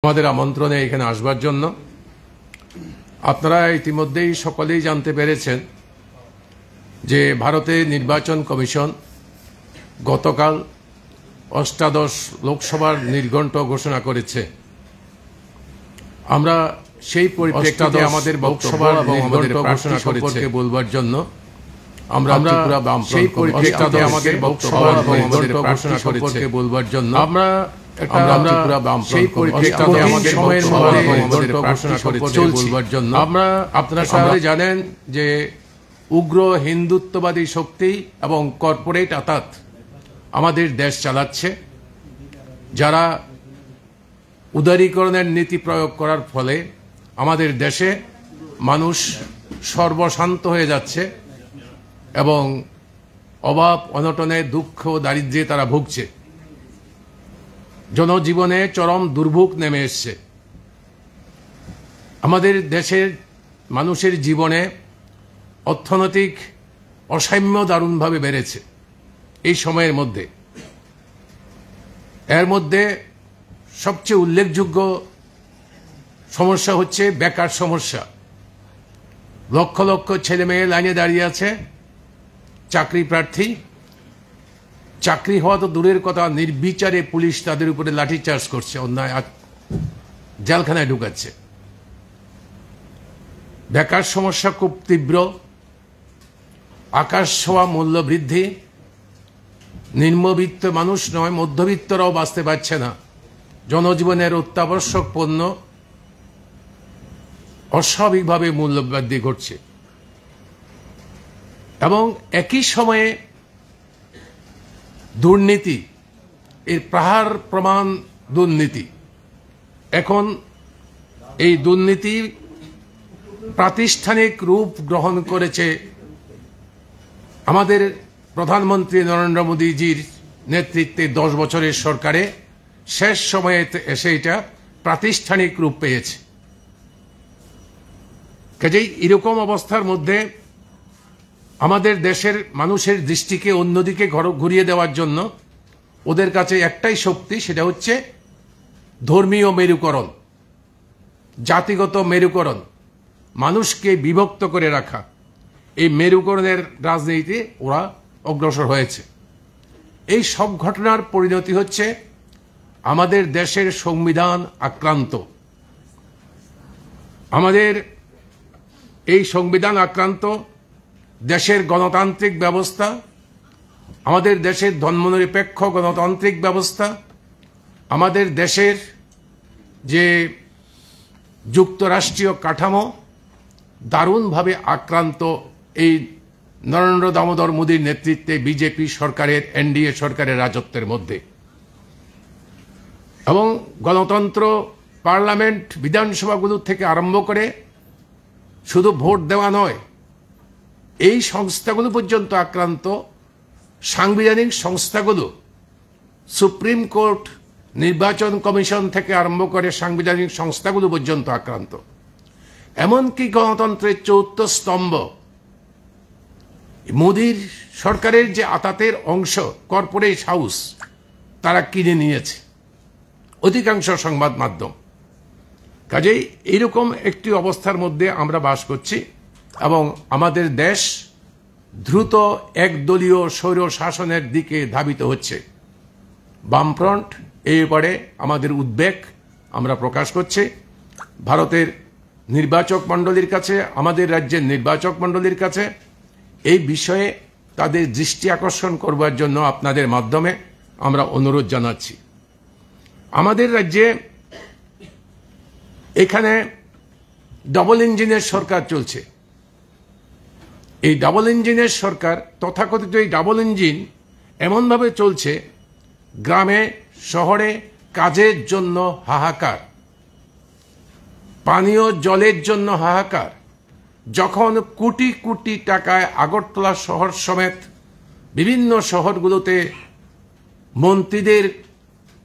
আমাদের আমন্ত্রণে এখানে আসবার জন্য। আপনারা ইতিমধ্যেই সকলেই জানতে পেরেছেন যে ভারতের নির্বাচন কমিশন গতকাল অষ্টাদশ লোকসভার নির্ঘণ্ট ঘোষণা করেছে। আমরা সেই পরিপ্রেক্ষিতে আমাদের লোকসভার নির্ঘণ্ট ঘোষণা সম্পর্কে বলবার জন্য আমরা সেই পরিপ্রেক্ষিতে আমাদের লোকসভার নির্ঘণ্ট ঘোষণা সম্পর্কে বলবার জন্য সেই পরিপ্রেক্ষিতে আমাদের সময়ের মধ্যে ঘোষণা করেছে বলবার জন্য আপনারা সবাই জানেন যে উগ্র হিন্দুত্ববাদী শক্তি এবং কর্পোরেট আতাত আমাদের দেশ চালাচ্ছে, যারা উদারীকরণের নীতি প্রয়োগ করার ফলে আমাদের দেশে মানুষ সর্বশান্ত হয়ে যাচ্ছে এবং অভাব অনটনে দুঃখ দারিদ্র্যে তারা ভুগছে। জনজীবনে চরম দুর্ভোগ নেমে এসছে। আমাদের দেশের মানুষের জীবনে অর্থনৈতিক অসাম্য দারুণভাবে বেড়েছে এই সময়ের মধ্যে। এর মধ্যে সবচেয়ে উল্লেখযোগ্য সমস্যা হচ্ছে বেকার সমস্যা। লক্ষ লক্ষ ছেলে মেয়ে লাইনে দাঁড়িয়ে আছে, চাকরি প্রার্থী। চাকরি হওয়া তো দূরের কথা, নির্বিচারে পুলিশ তাদের উপরে লাঠিচার্জ করছে, অন্যায় জেলখানায় ঢুকাচ্ছে। বেকার সমস্যা খুব তীব্র। আকাশ ছোঁয়া মূল্য বৃদ্ধি। নিম্নবিত্ত মানুষ নয়, মধ্যবিত্তরাও বাঁচতে পারছে না। জনজীবনের অত্যাবশ্যক পণ্য অস্বাভাবিকভাবে মূল্য বৃদ্ধি ঘটছে এবং একই সময়ে দুর্নীতি, এর প্রহার প্রমাণ দুর্নীতি। এখন এই দুর্নীতি প্রাতিষ্ঠানিক রূপ গ্রহণ করেছে আমাদের প্রধানমন্ত্রী নরেন্দ্র মোদীজির নেতৃত্বে 10 বছরের সরকারে শেষ সময়ে এসে এটা প্রাতিষ্ঠানিক রূপ পেয়েছে। কাজেই এরকম অবস্থার মধ্যে আমাদের দেশের মানুষের দৃষ্টিকে অন্যদিকে ঘুরিয়ে দেওয়ার জন্য ওদের কাছে একটাই শক্তি, সেটা হচ্ছে ধর্মীয় মেরুকরণ, জাতিগত মেরুকরণ, মানুষকে বিভক্ত করে রাখা। এই মেরুকরণের রাজনীতিতে ওরা অগ্রসর হয়েছে। এই সব ঘটনার পরিণতি হচ্ছে আমাদের দেশের সংবিধান আক্রান্ত। আমাদের এই সংবিধান আক্রান্ত, দেশের গণতান্ত্রিক ব্যবস্থা, আমাদের দেশের ধর্মনিরপেক্ষ গণতান্ত্রিক ব্যবস্থা, আমাদের দেশের যে যুক্তরাষ্ট্রীয় কাঠামো দারুণভাবে আক্রান্ত এই নরেন্দ্র দামোদর মোদীর নেতৃত্বে বিজেপি সরকারের, এনডিএ সরকারের রাজত্বের মধ্যে। এবং গণতন্ত্র, পার্লামেন্ট, বিধানসভাগুলো থেকে আরম্ভ করে শুধু ভোট দেওয়া নয়, এই সংস্থাগুলো পর্যন্ত আক্রান্ত। সাংবিধানিক সংস্থাগুলো, সুপ্রিম কোর্ট, নির্বাচন কমিশন থেকে আরম্ভ করে সাংবিধানিক সংস্থাগুলো পর্যন্ত আক্রান্ত। এমনকি গণতন্ত্রের চতুর্থ স্তম্ভ মোদীর সরকারের যে আতাতের অংশ, কর্পোরেট হাউস, তারা কিনে নিয়েছে অধিকাংশ সংবাদ মাধ্যম। কাজেই এইরকম একটি অবস্থার মধ্যে আমরা বাস করছি এবং আমাদের দেশ দ্রুত একদলীয় স্বৈর শাসনের দিকে ধাবিত হচ্ছে। বামফ্রন্ট এই ব্যাপারে আমাদের উদ্বেগ আমরা প্রকাশ করছি। ভারতের নির্বাচক মণ্ডলীর কাছে, আমাদের রাজ্যের নির্বাচক মণ্ডলীর কাছে এই বিষয়ে তাদের দৃষ্টি আকর্ষণ করবার জন্য আপনাদের মাধ্যমে আমরা অনুরোধ জানাচ্ছি। আমাদের রাজ্যে এখানে ডাবল ইঞ্জিনের সরকার চলছে। এই ডাবল ইঞ্জিনের সরকার, তথাকথিত এই ডাবল ইঞ্জিন এমনভাবে চলছে, গ্রামে শহরে কাজের জন্য হাহাকার, পানীয় জলের জন্য হাহাকার। যখন কোটি কোটি টাকায় আগরতলা শহর সমেত বিভিন্ন শহরগুলোতে মন্ত্রীদের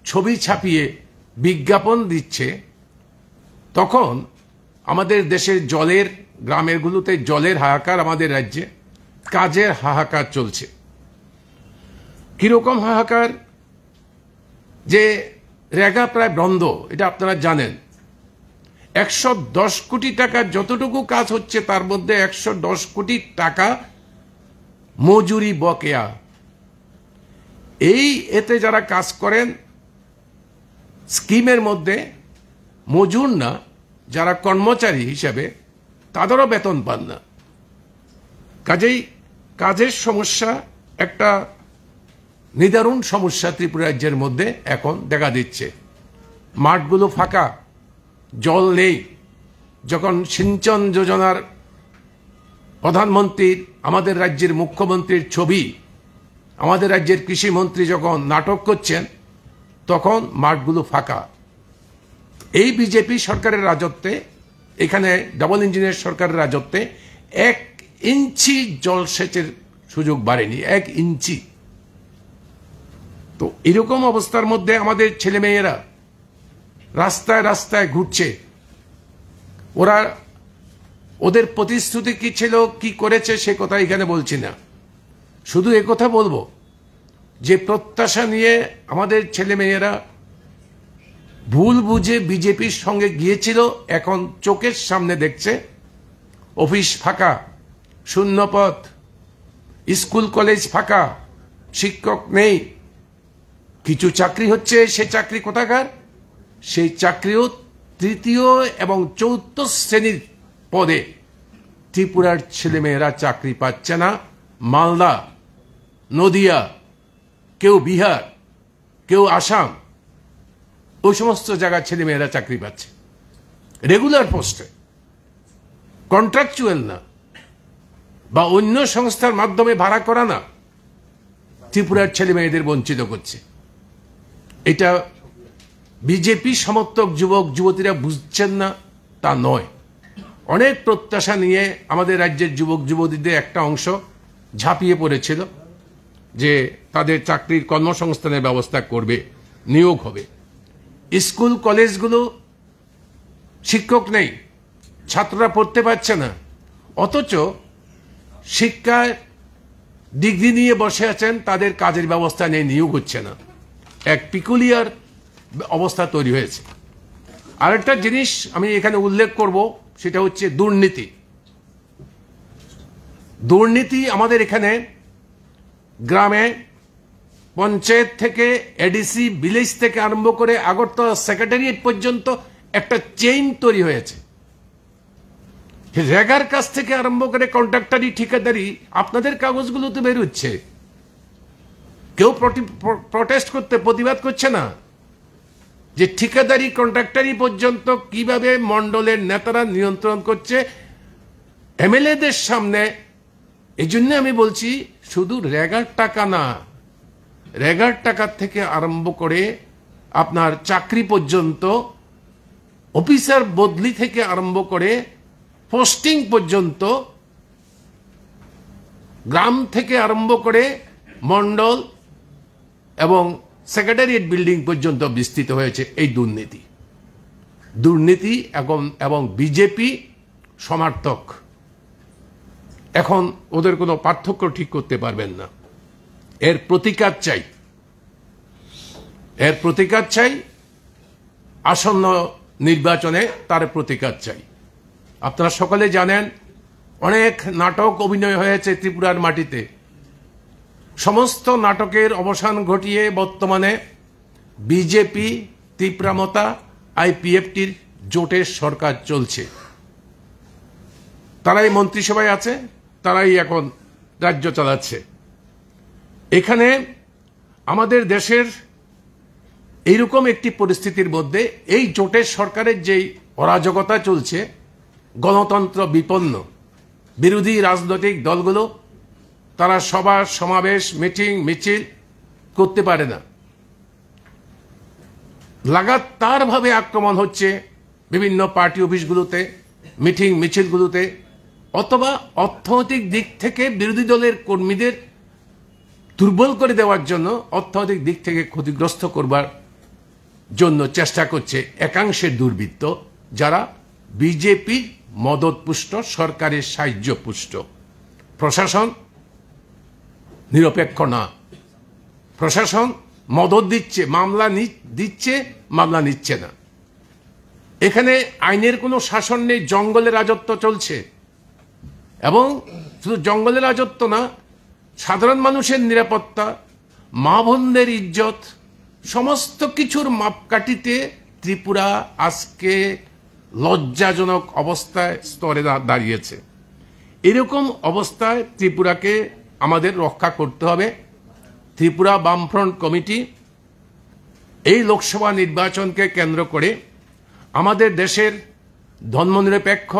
ছবি ছাপিয়ে বিজ্ঞাপন দিচ্ছে, তখন আমাদের দেশের জলের, গ্রামেরগুলোতে জলের হাহাকার, আমাদের রাজ্যে কাজের হাহাকার চলছে। কিরকম হাহাকার? যে রেগা প্রায় বন্ধ, এটা আপনারা জানেন। 110 কোটি টাকা যতটুকু কাজ হচ্ছে তার মধ্যে 110 কোটি টাকা মজুরি বকেয়া। এতে যারা কাজ করেন স্কিমের মধ্যে মজুর না, যারা কর্মচারী হিসেবে তাদেরও বেতন পান না। কাজেই কাজের সমস্যা একটা নিদারুণ সমস্যা ত্রিপুরা রাজ্যের মধ্যে এখন দেখা দিচ্ছে। মাঠগুলো ফাঁকা, জল নেই। যখন সিঞ্চন যোজনার প্রধানমন্ত্রীর, আমাদের রাজ্যের মুখ্যমন্ত্রীর ছবি আমাদের রাজ্যের কৃষিমন্ত্রী যখন নাটক করছেন, তখন মাঠগুলো ফাঁকা। এই বিজেপি সরকারের রাজত্বে, এখানে ডাবল ইঞ্জিনের সরকারের রাজত্বে 1 ইঞ্চি জলসেচের সুযোগ বাড়েনি, 1 ইঞ্চি। তো এরকম অবস্থার মধ্যে আমাদের ছেলেমেয়েরা রাস্তায় রাস্তায় ঘুরছে। ওদের প্রতিশ্রুতি কি ছিল, কি করেছে সে কথা এখানে বলছি না। শুধু একথা বলবো যে প্রত্যাশা নিয়ে আমাদের ছেলেমেয়েরা ভুল বুঝে বিজেপির সঙ্গে গিয়েছিল, এখন চোখের সামনে দেখছে অফিস ফাঁকা, শূন্যপদ, স্কুল কলেজ ফাঁকা, শিক্ষক নেই। কিছু চাকরি হচ্ছে, সে চাকরি কোথাকার? সেই চাকরিও 3য় এবং 4র্থ শ্রেণীর পদে ত্রিপুরার ছেলেমেয়েরা চাকরি পাচ্ছে না। মালদা, নদিয়া, কেউ বিহার, কেউ আসাম, ওই সমস্ত জায়গার ছেলেমেয়েরা চাকরি পাচ্ছে রেগুলার পোস্টে, কন্ট্রাকচুয়াল না, বা অন্য সংস্থার মাধ্যমে ভাড়া করা না। ত্রিপুরার ছেলেমেয়েদের বঞ্চিত করছে। এটা বিজেপি সমর্থক যুবক যুবতীরা বুঝছেন না তা নয়। অনেক প্রত্যাশা নিয়ে আমাদের রাজ্যের যুবক যুবতীদের একটা অংশ ঝাঁপিয়ে পড়েছিল যে তাদের চাকরির কর্মসংস্থানের ব্যবস্থা করবে, নিয়োগ হবে। স্কুল কলেজগুলো শিক্ষক নেই, ছাত্ররা পড়তে পারছে না, অথচ শিক্ষায় ডিগ্রি নিয়ে বসে আছেন, তাদের কাজের ব্যবস্থা নেই, নিয়োগ হচ্ছে না। এক পিকুলিয়ার অবস্থা তৈরি হয়েছে। আরেকটা জিনিস আমি এখানে উল্লেখ করব, সেটা হচ্ছে দুর্নীতি। দুর্নীতি আমাদের এখানে গ্রামে পঞ্চায়েত থেকে এডিসি ভিলেজ থেকে আরম্ভ করে আগরতলা সেক্রেটারিয়েট পর্যন্ত একটা চেইন তৈরি হয়েছে। রেগার কাছ থেকে আরম্ভ করে কন্ট্রাক্টারি, ঠিকাদারি, আপনাদের কাগজগুলো তো বেরোচ্ছে, কেউ প্রটেস্ট করতে, প্রতিবাদ করছে না যে ঠিকাদারি কন্ট্রাক্টারি পর্যন্ত কিভাবে মন্ডলের নেতারা নিয়ন্ত্রণ করছে এমএলএদের সামনে। এই জন্য আমি বলছি শুধু রেগার টাকা না, রেগার টাকার থেকে আরম্ভ করে আপনার চাকরি পর্যন্ত, অফিসার বদলি থেকে আরম্ভ করে পোস্টিং পর্যন্ত, গ্রাম থেকে আরম্ভ করে মন্ডল এবং সেক্রেটারিয়েট বিল্ডিং পর্যন্ত বিস্তৃত হয়েছে এই দুর্নীতি। দুর্নীতি এবং বিজেপি সমর্থক এখন ওদের কোনো পার্থক্য ঠিক করতে পারবেন না। এর প্রতিকার চাই, এর প্রতিকার চাই, আসন্ন নির্বাচনে তার প্রতিকার চাই। আপনারা সকলে জানেন অনেক নাটক অভিনয় হয়েছে ত্রিপুরার মাটিতে। সমস্ত নাটকের অবসান ঘটিয়ে বর্তমানে বিজেপি, ত্রিপুরামতা, আইপিএফটির জোটের সরকার চলছে। তারাই মন্ত্রিসভায় আছে, তারাই এখন রাজ্য চালাচ্ছে। এখানে আমাদের দেশের এইরকম একটি পরিস্থিতির মধ্যে এই জোটের সরকারের যেই অরাজকতা চলছে, গণতন্ত্র বিপন্ন, বিরোধী রাজনৈতিক দলগুলো তারা সভা সমাবেশ, মিটিং, মিছিল করতে পারে না। লাগাতারভাবে আক্রমণ হচ্ছে বিভিন্ন পার্টি অফিসগুলোতে, মিটিং মিছিলগুলোতে, অথবা অর্থনৈতিক দিক থেকে বিরোধী দলের কর্মীদের দুর্বল করে দেওয়ার জন্য, অর্থনৈতিক দিক থেকে ক্ষতিগ্রস্ত করবার জন্য চেষ্টা করছে একাংশের দুর্বৃত্ত, যারা বিজেপির মদতপুষ্ট, সরকারের সাহায্যপুষ্ট। প্রশাসন নিরপেক্ষ না, প্রশাসন মদত দিচ্ছে, মামলা দিচ্ছে, মামলা নিচ্ছে না। এখানে আইনের কোনো শাসন নেই, জঙ্গলের রাজত্ব চলছে। এবং শুধু জঙ্গলের রাজত্ব না, সাধারণ মানুষের নিরাপত্তা, মা বোনদের ইজ্জত, সমস্ত কিছুর মাপকাঠিতে ত্রিপুরা আজকে লজ্জাজনক অবস্থায় স্তরে দাঁড়িয়েছে। এরকম অবস্থায় ত্রিপুরাকে আমাদের রক্ষা করতে হবে। ত্রিপুরা বামফ্রন্ট কমিটি এই লোকসভা নির্বাচনকে কেন্দ্র করে আমাদের দেশের ধর্মনিরপেক্ষ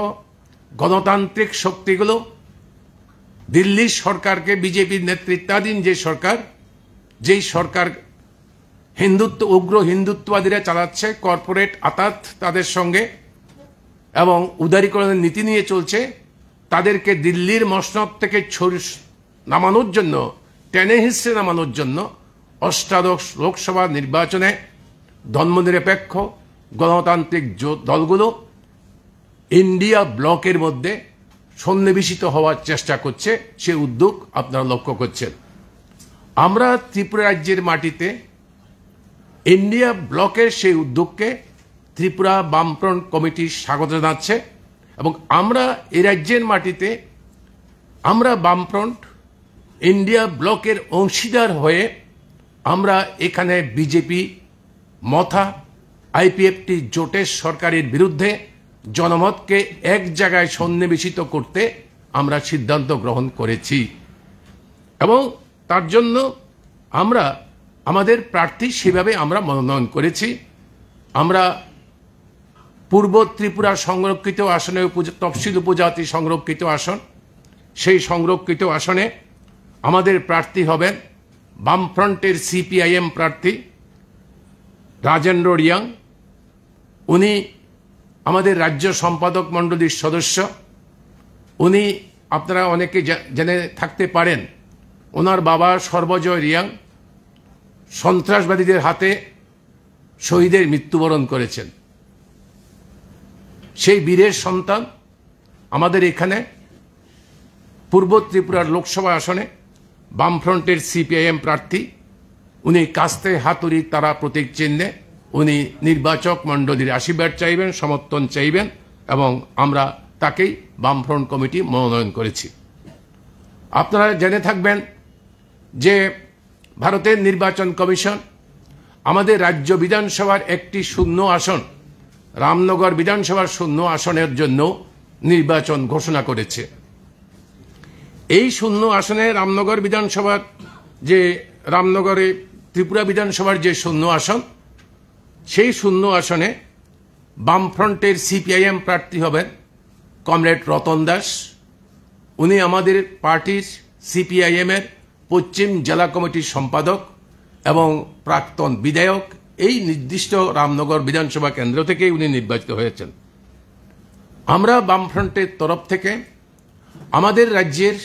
গণতান্ত্রিক শক্তিগুলো দিল্লির সরকারকে, বিজেপির নেতৃত্বাধীন যেই সরকার উগ্র হিন্দুত্ববাদীরা চালাচ্ছে, কর্পোরেট আতাত তাদের সঙ্গে এবং উদারীকরণের নীতি নিয়ে চলছে, তাদেরকে দিল্লির মসনদ থেকে নামানোর জন্য, টেনে হিসেবে নামানোর জন্য অষ্টাদশ লোকসভা নির্বাচনে ধর্মনিরপেক্ষ গণতান্ত্রিক দলগুলো ইন্ডিয়া ব্লকের মধ্যে সন্নিবেশিত হওয়ার চেষ্টা করছে। সে উদ্যোগ আপনারা লক্ষ্য করছেন। আমরা ত্রিপুরা রাজ্যের মাটিতে ইন্ডিয়া ব্লকের সেই উদ্যোগকে ত্রিপুরা বামফ্রন্ট কমিটি স্বাগত জানাচ্ছে এবং আমরা এই রাজ্যের মাটিতে আমরা বামফ্রন্ট ইন্ডিয়া ব্লকের অংশীদার হয়ে আমরা এখানে বিজেপি, মথা, আইপিএফটি জোটের সরকারের বিরুদ্ধে জনমতকে এক জায়গায় সন্নিবেশিত করতে আমরা সিদ্ধান্ত গ্রহণ করেছি এবং তার জন্য আমরা আমাদের প্রার্থী সেভাবে আমরা মনোনয়ন করেছি। আমরা পূর্ব ত্রিপুরা সংরক্ষিত আসনে তফসিল উপজাতি সংরক্ষিত আসন, সেই সংরক্ষিত আসনে আমাদের প্রার্থী হবেন বামফ্রন্টের সিপিআইএম প্রার্থী রাজেন্দ্র রিয়াং। উনি আমাদের রাজ্য সম্পাদক মণ্ডলীর সদস্য। উনি আপনারা অনেকে জেনে থাকতে পারেন, ওনার বাবা সর্বজয় রিয়াং সন্ত্রাসবাদীদের হাতে শহীদের মৃত্যুবরণ করেছেন। সেই বীরের সন্তান আমাদের এখানে পূর্ব ত্রিপুরার লোকসভা আসনে বামফ্রন্টের সিপিআইএম প্রার্থী। উনি কাস্তে হাতুড়ি তারা প্রতীক চিহ্নে উনি নির্বাচক মণ্ডলীর আশীর্বাদ চাইবেন, সমর্থন চাইবেন এবং আমরা তাকেই বামফ্রন্ট কমিটি মনোনয়ন করেছি। আপনারা জেনে থাকবেন যে ভারতের নির্বাচন কমিশন আমাদের রাজ্য বিধানসভার একটি শূন্য আসন, রামনগর বিধানসভার শূন্য আসনের জন্য নির্বাচন ঘোষণা করেছে। এই শূন্য আসনে রামনগর বিধানসভার যে রামনগরে ত্রিপুরা বিধানসভার যে শূন্য আসন, সেই শূন্য আসনে বামফ্রন্টের সিপিআইএম প্রার্থী হবেন কমরেড রতন দাস। উনি আমাদের পার্টির সিপিআইএমের পশ্চিম জেলা কমিটির সম্পাদক এবং প্রাক্তন বিধায়ক। এই নির্দিষ্ট রামনগর বিধানসভা কেন্দ্র থেকে উনি নির্বাচিত হয়েছেন। আমরা বামফ্রন্টের তরফ থেকে আমাদের রাজ্যের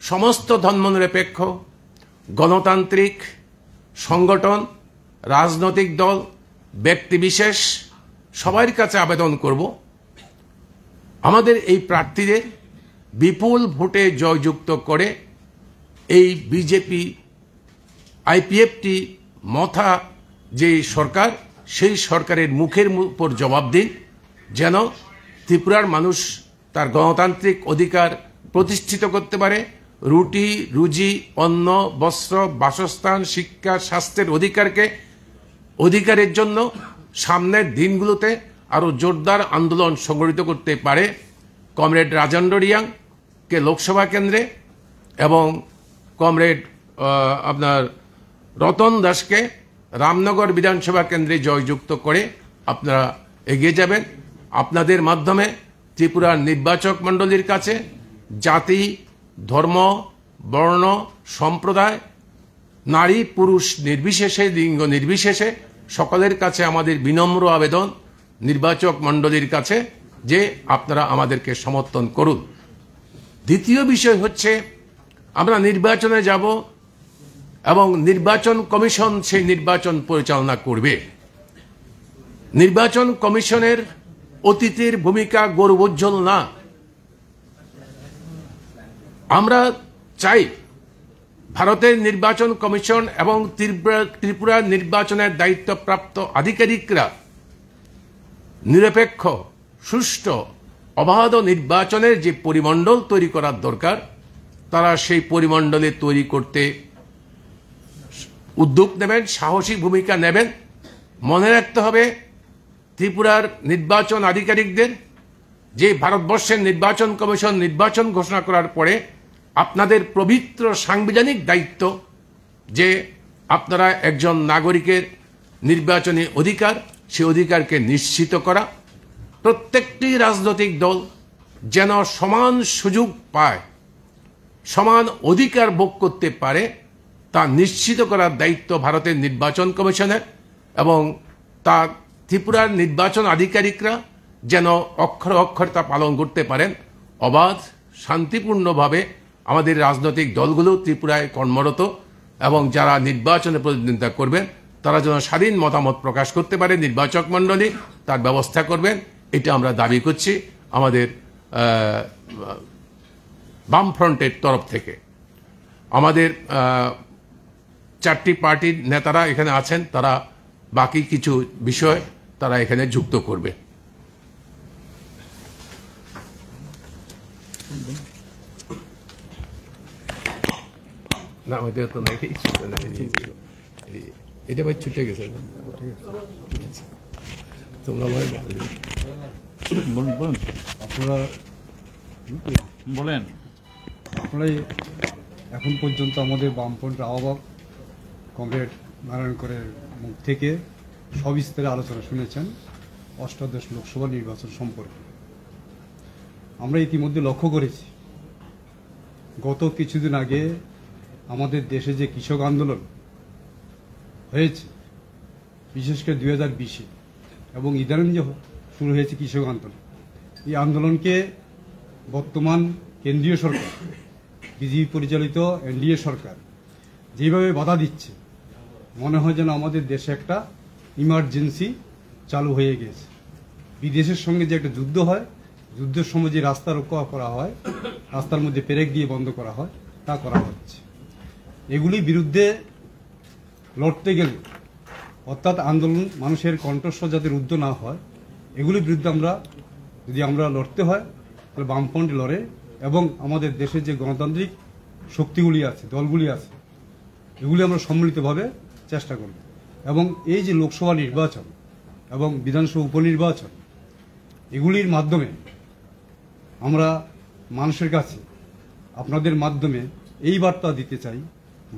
সমস্ত ধর্মনিরপেক্ষ গণতান্ত্রিক সংগঠন, রাজনৈতিক দল, ব্যক্তিবিশেষ সবার কাছে আবেদন করব আমাদের এই প্রার্থীদের বিপুল ভোটে জয়যুক্ত করে এই বিজেপি, আইপিএফটি, মথা যে সরকার, সেই সরকারের মুখের উপর জবাব দিন, যেন ত্রিপুরার মানুষ তার গণতান্ত্রিক অধিকার প্রতিষ্ঠিত করতে পারে। রুটি রুজি, অন্ন, বস্ত্র, বাসস্থান, শিক্ষা, স্বাস্থ্যের অধিকারের জন্য সামনের দিনগুলোতে আরও জোরদার আন্দোলন সংগঠিত করতে পারে। কমরেড রাজেন্দ্র রিয়াংকে লোকসভা কেন্দ্রে এবং কমরেড আপনার রতন দাসকে রামনগর বিধানসভা কেন্দ্রে জয়যুক্ত করে আপনারা এগিয়ে যাবেন। আপনাদের মাধ্যমে ত্রিপুরার নির্বাচক মণ্ডলীর কাছে জাতি, ধর্ম, বর্ণ, সম্প্রদায়, নারী পুরুষ নির্বিশেষে, লিঙ্গ নির্বিশেষে সকলের কাছে আমাদের বিনম্র আবেদন নির্বাচক মণ্ডলীর কাছে যে আপনারা আমাদেরকে সমর্থন করুন। দ্বিতীয় বিষয় হচ্ছে আমরা নির্বাচনে যাব এবং নির্বাচন কমিশন সেই নির্বাচন পরিচালনা করবে। নির্বাচন কমিশনের অতীতের ভূমিকা গৌরবোজ্জ্বল না। আমরা চাই ভারতের নির্বাচন কমিশন এবং ত্রিপুরা নির্বাচনের দায়িত্বপ্রাপ্ত আধিকারিকরা নিরপেক্ষ, সুষ্ঠু, অবাধ নির্বাচনের যে পরিমণ্ডল তৈরি করার দরকার, তারা সেই পরিমণ্ডলে তৈরি করতে উদ্যোগ নেবেন, সাহসী ভূমিকা নেবেন। মনে রাখতে হবে, ত্রিপুরার নির্বাচন আধিকারিকদের যে ভারতবর্ষের নির্বাচন কমিশন নির্বাচন ঘোষণা করার পরে আপনাদের পবিত্র সাংবিধানিক দায়িত্ব যে আপনারা একজন নাগরিকের নির্বাচনী অধিকার, সে অধিকারকে নিশ্চিত করা, প্রত্যেকটি রাজনৈতিক দল যেন সমান সুযোগ পায়, সমান অধিকার ভোগ করতে পারে, তা নিশ্চিত করার দায়িত্ব ভারতের নির্বাচন কমিশনের। এবং তা ত্রিপুরার নির্বাচন আধিকারিকরা যেন অক্ষরে অক্ষরে তা পালন করতে পারেন। অবাধ, শান্তিপূর্ণভাবে আমাদের রাজনৈতিক দলগুলো ত্রিপুরায় কর্মরত এবং যারা নির্বাচনে প্রতিদ্বন্দ্বিতা করবেন তারা যেন স্বাধীন মতামত প্রকাশ করতে পারে, নির্বাচক মণ্ডলী তার ব্যবস্থা করবেন, এটা আমরা দাবি করছি আমাদের বামফ্রন্টের তরফ থেকে। আমাদের 4টি পার্টির নেতারা এখানে আছেন, তারা বাকি কিছু বিষয় তারা এখানে যুক্ত করবে। না, ওইটা তো নাই, এটা ভাই ছুটে গেছে। তোমরা আপনারা বলেন, আপনারাই এখন পর্যন্ত আমাদের বামফ্রন্টের আহ্বায়ক কমরেড নারায়ণকরের মুখ থেকে সবিস্তারে আলোচনা শুনেছেন অষ্টাদশ লোকসভা নির্বাচন সম্পর্কে। আমরা ইতিমধ্যে লক্ষ্য করেছি, গত কিছুদিন আগে আমাদের দেশে যে কৃষক আন্দোলন হয়েছে, বিশেষ করে 2020-এ, এবং ইদানিং যে শুরু হয়েছে কৃষক আন্দোলন, এই আন্দোলনকে বর্তমান কেন্দ্রীয় সরকার, বিজেপি পরিচালিত এনডিএ সরকার যেভাবে বাধা দিচ্ছে, মনে হয় যেন আমাদের দেশে একটা ইমার্জেন্সি চালু হয়ে গেছে। বিদেশের সঙ্গে যে একটা যুদ্ধ হয়, যুদ্ধের সময় যে রাস্তা রক্ষা করা হয়, রাস্তার মধ্যে পেরেক দিয়ে বন্ধ করা হয়, তা করা হচ্ছে। এগুলির বিরুদ্ধে লড়তে গেলে, অর্থাৎ আন্দোলন মানুষের কণ্ঠস্বর যাতে রুদ্ধ না হয়, এগুলির বিরুদ্ধে যদি আমরা লড়তে হয়, তাহলে বামফ্রন্ট লড়ে এবং আমাদের দেশের যে গণতান্ত্রিক শক্তিগুলি আছে, দলগুলি আছে, এগুলি আমরা সম্মিলিতভাবে চেষ্টা করব। এবং এই যে লোকসভা নির্বাচন এবং বিধানসভা উপনির্বাচন, এগুলির মাধ্যমে আমরা মানুষের কাছে আপনাদের মাধ্যমে এই বার্তা দিতে চাই,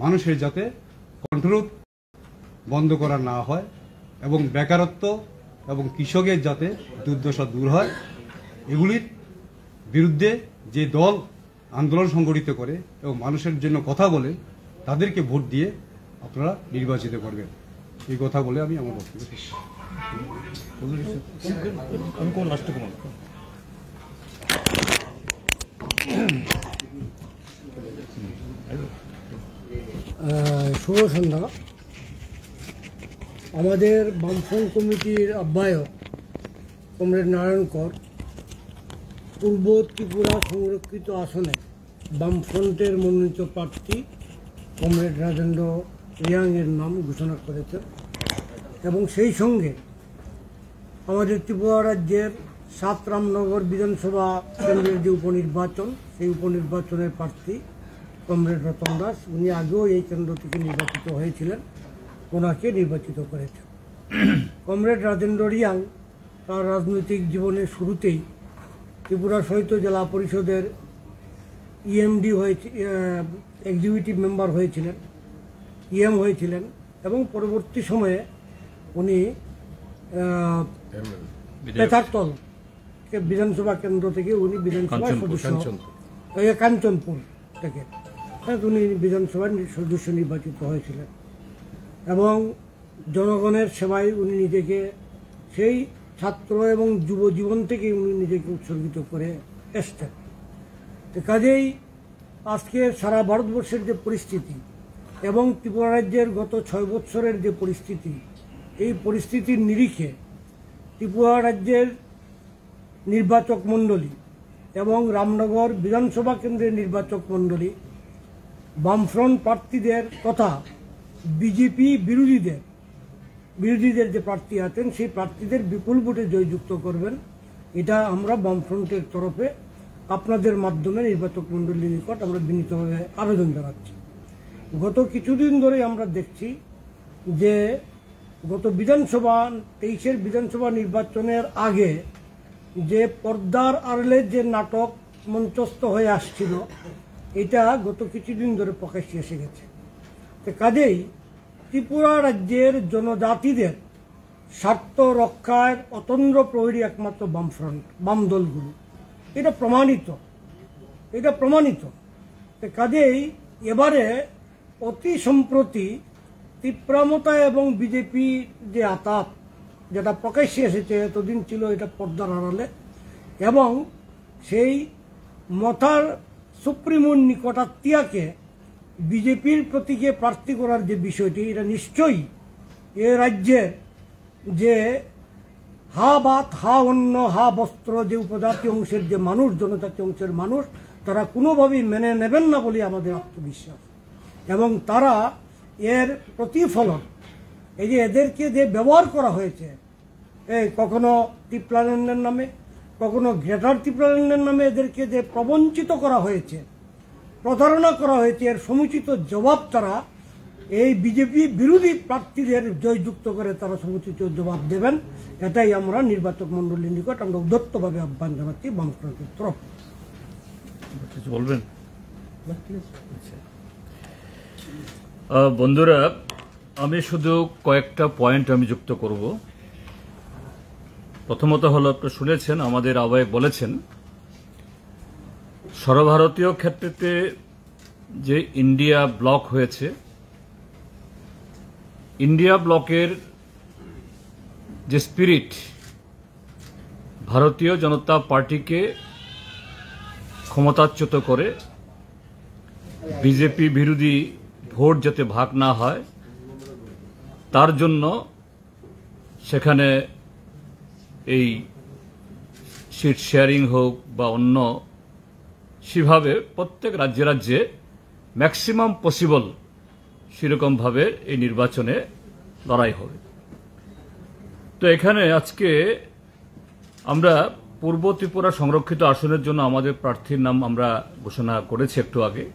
মানুষের যাতে কণ্ঠরোধ বন্ধ করা না হয় এবং বেকারত্ব এবং কৃষকের যাতে দুর্দশা দূর হয়। এগুলির বিরুদ্ধে যে দল আন্দোলন সংগঠিত করে এবং মানুষের জন্য কথা বলে, তাদেরকে ভোট দিয়ে আপনারা নির্বাচিত করবেন। এই কথা বলে আমি আমার বক্তব্য শেষ। শুভ সন্ধ্যা। আমাদের বামফ্রন্ট কমিটির আহ্বায়ক কমরেড নারায়ণকর পূর্ব ত্রিপুরা সংরক্ষিত আসনে বামফ্রন্টের মনোনীত প্রার্থী কমরেড রাজেন্দ্র রিয়াংয়ের নাম ঘোষণা করেছেন এবং সেই সঙ্গে আমাদের ত্রিপুরা রাজ্যের 7 রামনগর বিধানসভা কেন্দ্রের যে উপনির্বাচন, সেই উপনির্বাচনের প্রার্থী কমরেড রতন দাস, উনি আগেও এই কেন্দ্র থেকে নির্বাচিত হয়েছিলেন, ওনাকে নির্বাচিত করেছেন। কমরেড রাজেন্দ্র রিয়াং তার রাজনৈতিক জীবনের শুরুতেই ত্রিপুরা সহিত জেলা পরিষদের ইএমডি হয়েছে, এক্সিকিউটিভ মেম্বার হয়েছিলেন, ইএম হয়েছিলেন এবং পরবর্তী সময়ে উনি পেথারতল বিধানসভা কেন্দ্র থেকে উনি বিধানসভার সদস্য, কাঞ্চনপুর থেকে উনি বিধানসভার সদস্য নির্বাচিত হয়েছিলেন এবং জনগণের সেবায় উনি নিজেকে সেই ছাত্র এবং যুব জীবন থেকে উনি নিজেকে উৎসর্গিত করে এসছেন। কাজেই আজকে সারা ভারতবর্ষের যে পরিস্থিতি এবং ত্রিপুরা রাজ্যের গত 6 বৎসরের যে পরিস্থিতি, এই পরিস্থিতির নিরিখে ত্রিপুরা রাজ্যের নির্বাচক মণ্ডলী এবং রামনগর বিধানসভা কেন্দ্রের নির্বাচক মণ্ডলী বামফ্রন্ট প্রার্থীদের তথা বিজেপি বিরোধীদের যে প্রার্থী আছেন সেই প্রার্থীদের বিপুল ভোটে জয়যুক্ত করবেন। এটা আমরা বামফ্রন্টের তরফে আপনাদের মাধ্যমে নির্বাচক মণ্ডলীর নিকট আমরা বিনীতভাবে আবেদন জানাচ্ছি। গত কিছুদিন ধরে আমরা দেখছি যে গত 23-এর বিধানসভা নির্বাচনের আগে যে পর্দার আড়ালে যে নাটক মঞ্চস্থ হয়ে আসছিল এটা গত কিছুদিন ধরে প্রকাশ্যে এসে গেছে। তো কাজেই ত্রিপুরা রাজ্যের জনজাতিদের স্বার্থ রক্ষায় অতন্দ্র প্রহরী একমাত্র বামফ্রন্ট, বাম দলগুলো, এটা প্রমাণিত। তো কাজেই এবারে অতি সম্প্রতি তীব্রামতা এবং বিজেপি যে আতাপ যেটা প্রকাশ্যে এসেছে, এতদিন ছিল এটা পর্দার আড়ালে, এবং সেই মথার সুপ্রিমোর নিকটাত্মীয়াকে বিজেপির প্রতীকে প্রার্থী করার যে বিষয়টি, এটা নিশ্চয়ই এ রাজ্যের যে হা ভাত হা অন্ন হা বস্ত্র যে উপজাতি অংশের যে মানুষ, জনজাতি অংশের মানুষ, তারা কোনোভাবেই মেনে নেবেন না বলে আমাদের আত্মবিশ্বাস। এবং তারা এর প্রতিফলন, এই যে এদেরকে যে ব্যবহার করা হয়েছে, এই কখনো ত্রিপ্লাল্যান্ডের নামে, কখনো গ্রেটার ত্রিপ্লাল্যান্ডের নামে এদেরকে যে প্রবঞ্চিত করা হয়েছে, প্রতারণা করা হয়েছে, এর সমুচিত জবাব তারা এই বিজেপি বিরোধী প্রার্থীদের জয়যুক্ত করে তারা সমুচিত জবাব দেবেন। এটাই আমরা নির্বাচক মণ্ডলীর নিকট আমরা উদ্ধত্তভাবে আহ্বান জানাচ্ছি বামফ্রন্টের তরফ। কিছু বলবেন? বন্ধুরা, আমি শুধু কয়েকটা পয়েন্ট আমি যুক্ত করব। প্রথমত হলো, আপনি শুনেছেন আমাদের আহ্বায়ক বলেছেন সর্বভারতীয় ক্ষেত্রে যে ইন্ডিয়া ব্লক হয়েছে, ইন্ডিয়া ব্লকের যে স্পিরিট ভারতীয় জনতা পার্টিকে ক্ষমতাচ্যুত করে বিজেপি বিরোধী ভোট যাতে ভাগ না হয় তার জন্য সেখানে এই সিট শেয়ারিং হোক বা অন্য সেভাবে প্রত্যেক রাজ্যে রাজ্যে ম্যাক্সিমাম পসিবল সেরকমভাবে এই নির্বাচনে লড়াই হবে। তো এখানে আজকে আমরা পূর্ব ত্রিপুরা সংরক্ষিত আসনের জন্য আমাদের প্রার্থীর নাম আমরা ঘোষণা করেছি একটু আগে।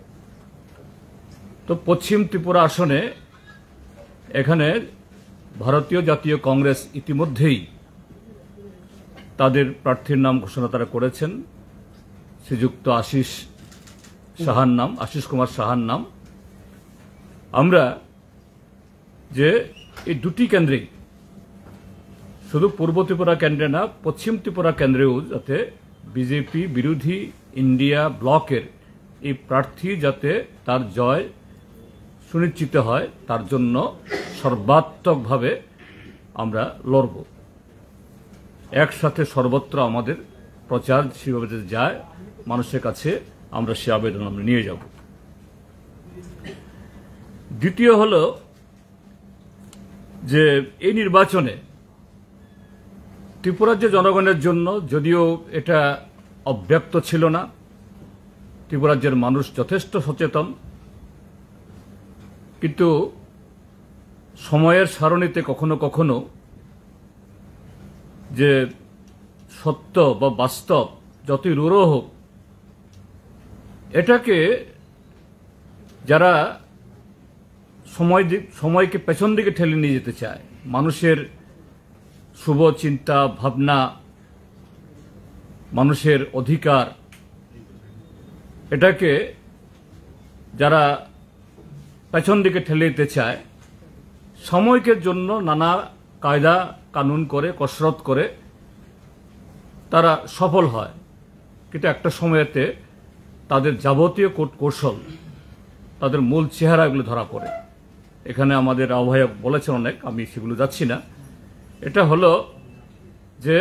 তো পশ্চিম ত্রিপুরা আসনে এখানে ভারতীয় জাতীয় কংগ্রেস ইতিমধ্যেই তাদের প্রার্থীর নাম ঘোষণা তারা করেছেন, শ্রীযুক্ত আশিস কুমার সাহার নাম। আমরা যে এই দুটি কেন্দ্রেই, শুধু পূর্ব ত্রিপুরা কেন্দ্রে না, পশ্চিম ত্রিপুরা কেন্দ্রেও যাতে বিজেপি বিরোধী ইন্ডিয়া ব্লকের এই প্রার্থী যাতে তার জয় সুনিশ্চিত হয় তার জন্য সর্বাত্মকভাবে আমরা লড়ব। একসাথে সর্বত্র আমাদের প্রচার সেভাবে যায়, মানুষের কাছে আমরা সে আবেদন আমরা নিয়ে যাব। দ্বিতীয় হল যে এই নির্বাচনে ত্রিপুরার যে জনগণের জন্য, যদিও এটা অব্যক্ত ছিল না, ত্রিপুরাজ্যের মানুষ যথেষ্ট সচেতন, কিন্তু সময়ের সারণীতে কখনো কখনো যে সত্য বা বাস্তব যতই রূঢ় হোক, এটাকে যারা সময়কে পেছন দিকে ঠেলে নিয়ে যেতে চায়, মানুষের শুভ চিন্তা ভাবনা, মানুষের অধিকার, এটাকে যারা পেছন দিকে ঠেলে দিতে চায়, সময়কের জন্য নানা কায়দা কানুন করে, কসরত করে তারা সফল হয়, কিন্তু একটা সময়েতে তাদের যাবতীয় কৌশল, তাদের মূল চেহারাগুলো ধরা পড়ে। এখানে আমাদের আহ্বায়ক বলেছেন অনেক, আমি সেগুলো যাচ্ছি না। এটা হলো যে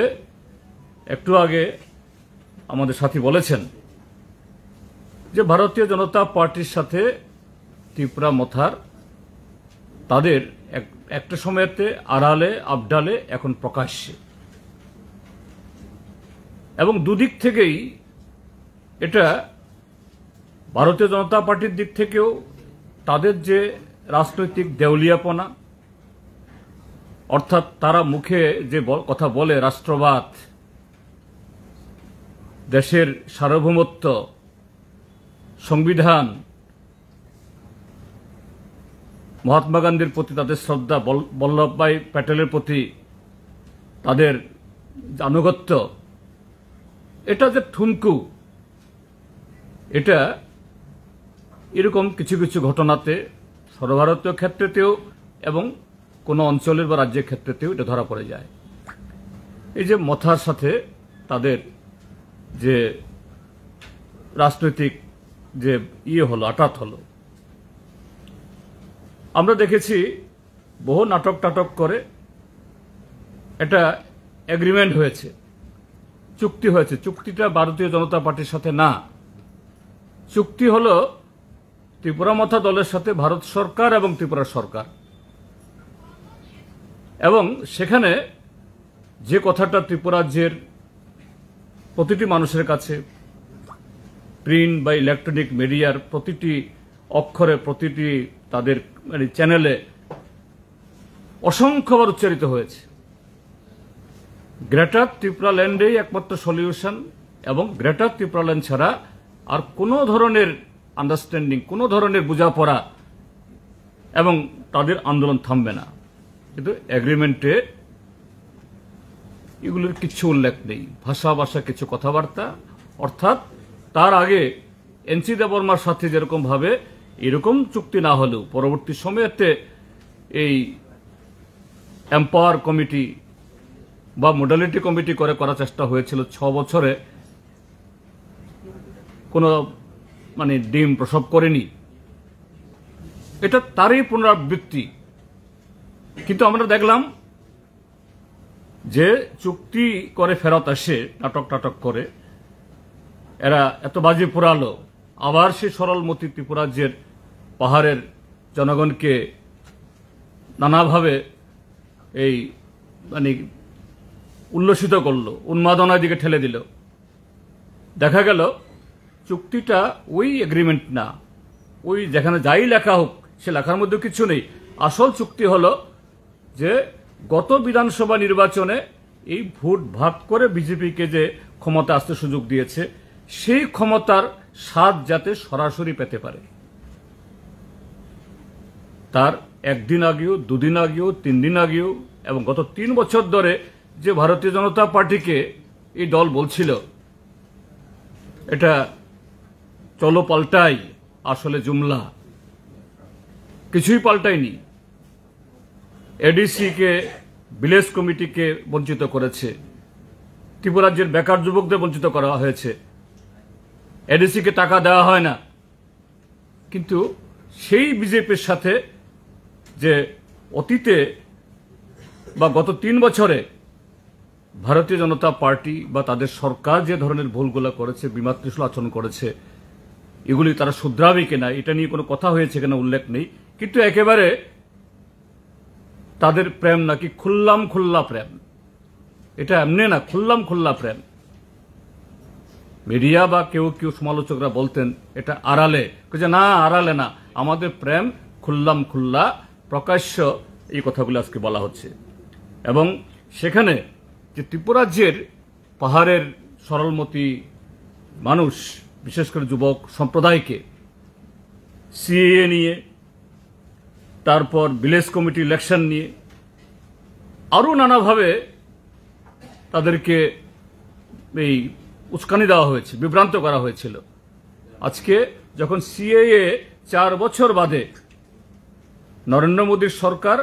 একটু আগে আমাদের সাথী বলেছেন যে ভারতীয় জনতা পার্টির সাথে ত্রিপুরা মথার তাদের একটা সময়তে আড়ালে আবডালে এখন প্রকাশ্যে, এবং দুদিক থেকেই এটা ভারতীয় জনতা পার্টির দিক থেকেও তাদের যে রাজনৈতিক দেউলিয়াপনা, অর্থাৎ তারা মুখে যে কথা বলে রাষ্ট্রবাদ, দেশের সার্বভৌমত্ব, সংবিধান, মহাত্মা গান্ধীর প্রতি তাদের শ্রদ্ধা, বল্লভভাই প্যাটেলের প্রতি তাদের আনুগত্য, এটা যে ঠুনকু, এটা এরকম কিছু কিছু ঘটনাতে সর্বভারতীয় ক্ষেত্রেতেও এবং কোনো অঞ্চলের বা রাজ্যের ক্ষেত্রেতেও এটা ধরা পড়ে যায়। এই যে মথার সাথে তাদের যে রাজনৈতিক যে হলো, আঘাত হলো, আমরা দেখেছি বহু নাটক টাটক করে এটা এগ্রিমেন্ট হয়েছে, চুক্তি হয়েছে। চুক্তিটা ভারতীয় জনতা পার্টির সাথে না, চুক্তি হলো ত্রিপুরা মথা দলের সাথে ভারত সরকার এবং ত্রিপুরা সরকার। এবং সেখানে যে কথাটা ত্রিপুরা রাজ্যের প্রতিটি মানুষের কাছে, প্রিন্ট বা ইলেকট্রনিক মিডিয়ার প্রতিটি অক্ষরে, প্রতিটি তাদের চ্যানেলে অসংখ্যবার উচ্চারিত হয়েছে, গ্রেটার ত্রিপুরা ল্যান্ডেই একমাত্র সলিউশন, এবং গ্রেটার ত্রিপুরা ল্যান্ড ছাড়া আর কোনো ধরনের আন্ডারস্ট্যান্ডিং, কোনো ধরনের বোঝাপড়া এবং তাদের আন্দোলন থামবে না। কিন্তু এগ্রিমেন্টে এগুলোর কিছু উল্লেখ নেই, ভাষা কিছু কথাবার্তা। অর্থাৎ তার আগে এনসি দেববর্মার সাথে যেরকম ভাবে এরকম চুক্তি না হলেও পরবর্তী সময়েতে এই এম্পাওয়ার কমিটি বা মোডালিটি কমিটি করার চেষ্টা হয়েছিল 6 বছরে, কোনো ডিম প্রসব করেনি। এটা তারই পুনরাবৃত্তি। কিন্তু আমরা দেখলাম যে চুক্তি করে ফেরত আসে নাটক টাটক করে, এরা এত বাজি পোড়ালো, আবার সে সরলমতি ত্রিপুরা রাজ্যের পাহাড়ের জনগণকে নানাভাবে এই উল্লসিত করলো, উন্মাদনার দিকে ঠেলে দিল। দেখা গেল চুক্তিটা ওই এগ্রিমেন্ট না, ওই যেখানে যাই লেখা হোক সে লেখার মধ্যে কিছু নেই। আসল চুক্তি হলো যে গত বিধানসভা নির্বাচনে এই ভোট ভাগ করে বিজেপিকে যে ক্ষমতা আসতে সুযোগ দিয়েছে, সেই ক্ষমতার স্বাদ যাতে সরাসরি পেতে পারে, তার একদিন আগেও, দুদিন আগেও, 3 দিন আগেও এবং গত 3 বছর ধরে যে ভারতীয় জনতা পার্টিকে এই দল বলছিল এটা চলো পাল্টাই, আসলে জুমলা, কিছুই পাল্টায়নি। এডিসিকে, ভিলেজ কমিটিকে বঞ্চিত করেছে, ত্রিপুরা রাজ্যের বেকার যুবকদের বঞ্চিত করা হয়েছে, এডিসিকে টাকা দেওয়া হয় না। কিন্তু সেই বিজেপির সাথে যে অতীতে বা গত 3 বছরে ভারতীয় জনতা পার্টি বা তাদের সরকার যে ধরনের ভুলগুলো করেছে, বিমাতৃসুল আচরণ করেছে, এগুলি তারা শুধরাবে কিনা এটা নিয়ে কোনো কথা হয়েছে কিনা উল্লেখ নেই। কিন্তু একেবারে তাদের প্রেম নাকি খুল্লাম খুল্লা প্রেম, এটা এমনি না, খুল্লাম খুল্লা প্রেম। মিডিয়া বা কেউ কেউ সমালোচকরা বলতেন এটা আড়ালে, না আড়ালে না, আমাদের প্রেম খুল্লাম খুল্লা, প্রকাশ্য এই কথাগুলো আজকে বলা হচ্ছে। এবং সেখানে যে ত্রিপুরা রাজ্যের পাহাড়ের সরলমতি মানুষ, বিশেষ করে যুবক সম্প্রদায়কে সিএএ নিয়ে, তারপর ভিলেজ কমিটি ইলেকশন নিয়ে আরো নানাভাবে তাদেরকে এই উস্কানি দেওয়া হয়েছে, বিভ্রান্ত করা হয়েছিল। আজকে যখন সিএএ 4 বছর বাদে নরেন্দ্র মোদীর সরকার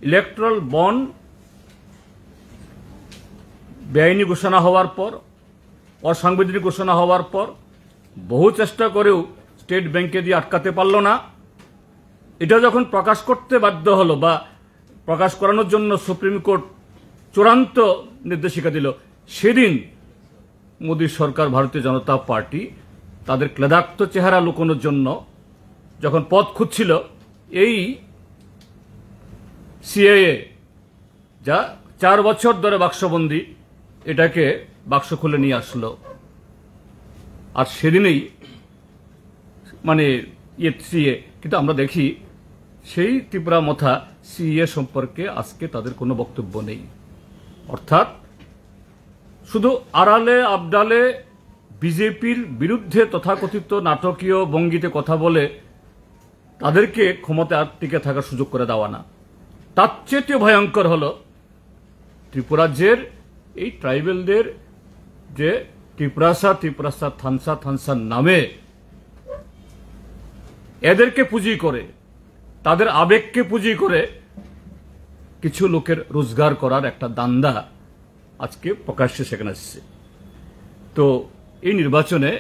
ইলেকট্রাল বন্ড বেআইনি ঘোষণা হওয়ার পর, অসাংবিধানিক ঘোষণা হওয়ার পর বহু চেষ্টা করেও স্টেট ব্যাংকে দিয়ে আটকাতে পারল না, এটা যখন প্রকাশ করতে বাধ্য হলো বা প্রকাশ করানোর জন্য সুপ্রিম কোর্ট চূড়ান্ত নির্দেশিকা দিল, সেদিন মোদী সরকার, ভারতীয় জনতা পার্টি তাদের ক্লেদাক্ত চেহারা লুকোনোর জন্য যখন পথ খুঁজছিল, এই সিএএ যা 4 বছর ধরে বাক্সবন্দি, এটাকে বাক্স খুলে নিয়ে আসলো। আর সেদিনেই সিএ, কিন্তু আমরা দেখি সেই ত্রিপুরা মথা সিএ সম্পর্কে আজকে তাদের কোনো বক্তব্য নেই। অর্থাৎ শুধু আড়ালে আবডালে বিজেপির বিরুদ্ধে তথাকথিত নাটকীয় ভঙ্গিতে কথা বলে তাদেরকে ক্ষমতায় টিকে থাকার সুযোগ করে দেওয়া না। তার চেয়ে ভয়ঙ্কর হল ত্রিপুরাজ্যের এই ট্রাইবেলদের যে ত্রিপুরাসা থানসা নামে এদেরকে পুঁজি করে, তাদের আবেগকে পুঁজি করে কিছু লোকের রোজগার করার একটা দান্দা আজকে প্রকাশ্যে সেখানে আসছে। তো এই নির্বাচনে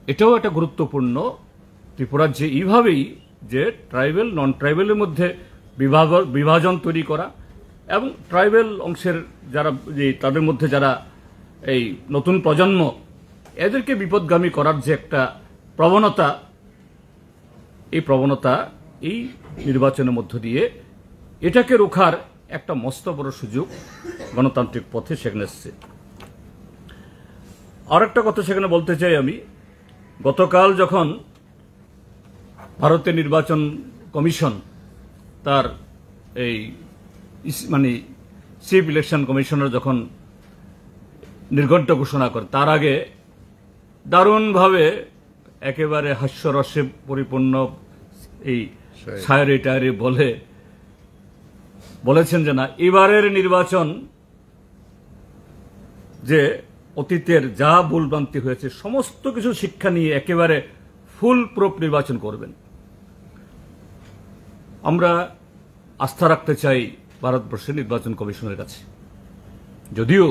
এটাও একটা গুরুত্বপূর্ণ, ত্রিপুরার যে এইভাবেই যে ট্রাইবেল নন ট্রাইবেলের মধ্যে বিভাজন তৈরি করা এবং ট্রাইবেল অংশের যারা তাদের মধ্যে যারা এই নতুন প্রজন্ম এদেরকে বিপদগামী করার যে একটা প্রবণতা, এই প্রবণতা এই নির্বাচনের মধ্য দিয়ে এটাকে রোখার একটা মস্ত বড় সুযোগ গণতান্ত্রিক পথে সেখানে এসছে। আর একটা কথা সেখানে বলতে চাই আমি, গতকাল যখন ভারতের নির্বাচন কমিশন তার এই চিফ ইলেকশন কমিশনার যখন নির্ঘণ্ট ঘোষণা করে, তার আগে দারুণভাবে একেবারে হাস্যরসে পরিপূর্ণ এই শায়রি টায়রি বলেছেন যে না, এবারের নির্বাচন যে অতীতের যা ভুলভ্রান্তি হয়েছে সমস্ত কিছু শিক্ষা নিয়ে একেবারে ফুল প্রুফ নির্বাচন করবেন। আমরা আস্থা রাখতে চাই ভারতবর্ষের নির্বাচন কমিশনের কাছে, যদিও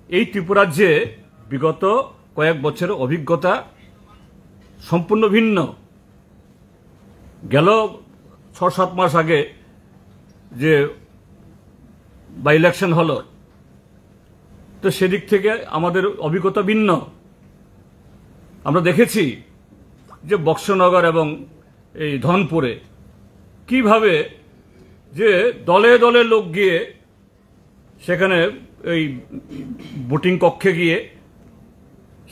এই ত্রিপুরাজ্যে বিগত কয়েক বছরের অভিজ্ঞতা সম্পূর্ণ ভিন্ন। গেল 6-7 মাস আগে যে বাই ইলেকশন হলো, তো সেদিক থেকে আমাদের অভিজ্ঞতা ভিন্ন। আমরা দেখেছি যে বক্সনগর এবং এই ধনপুরে কিভাবে যে দলে দলে লোক গিয়ে সেখানে এই ভোটিং কক্ষে গিয়ে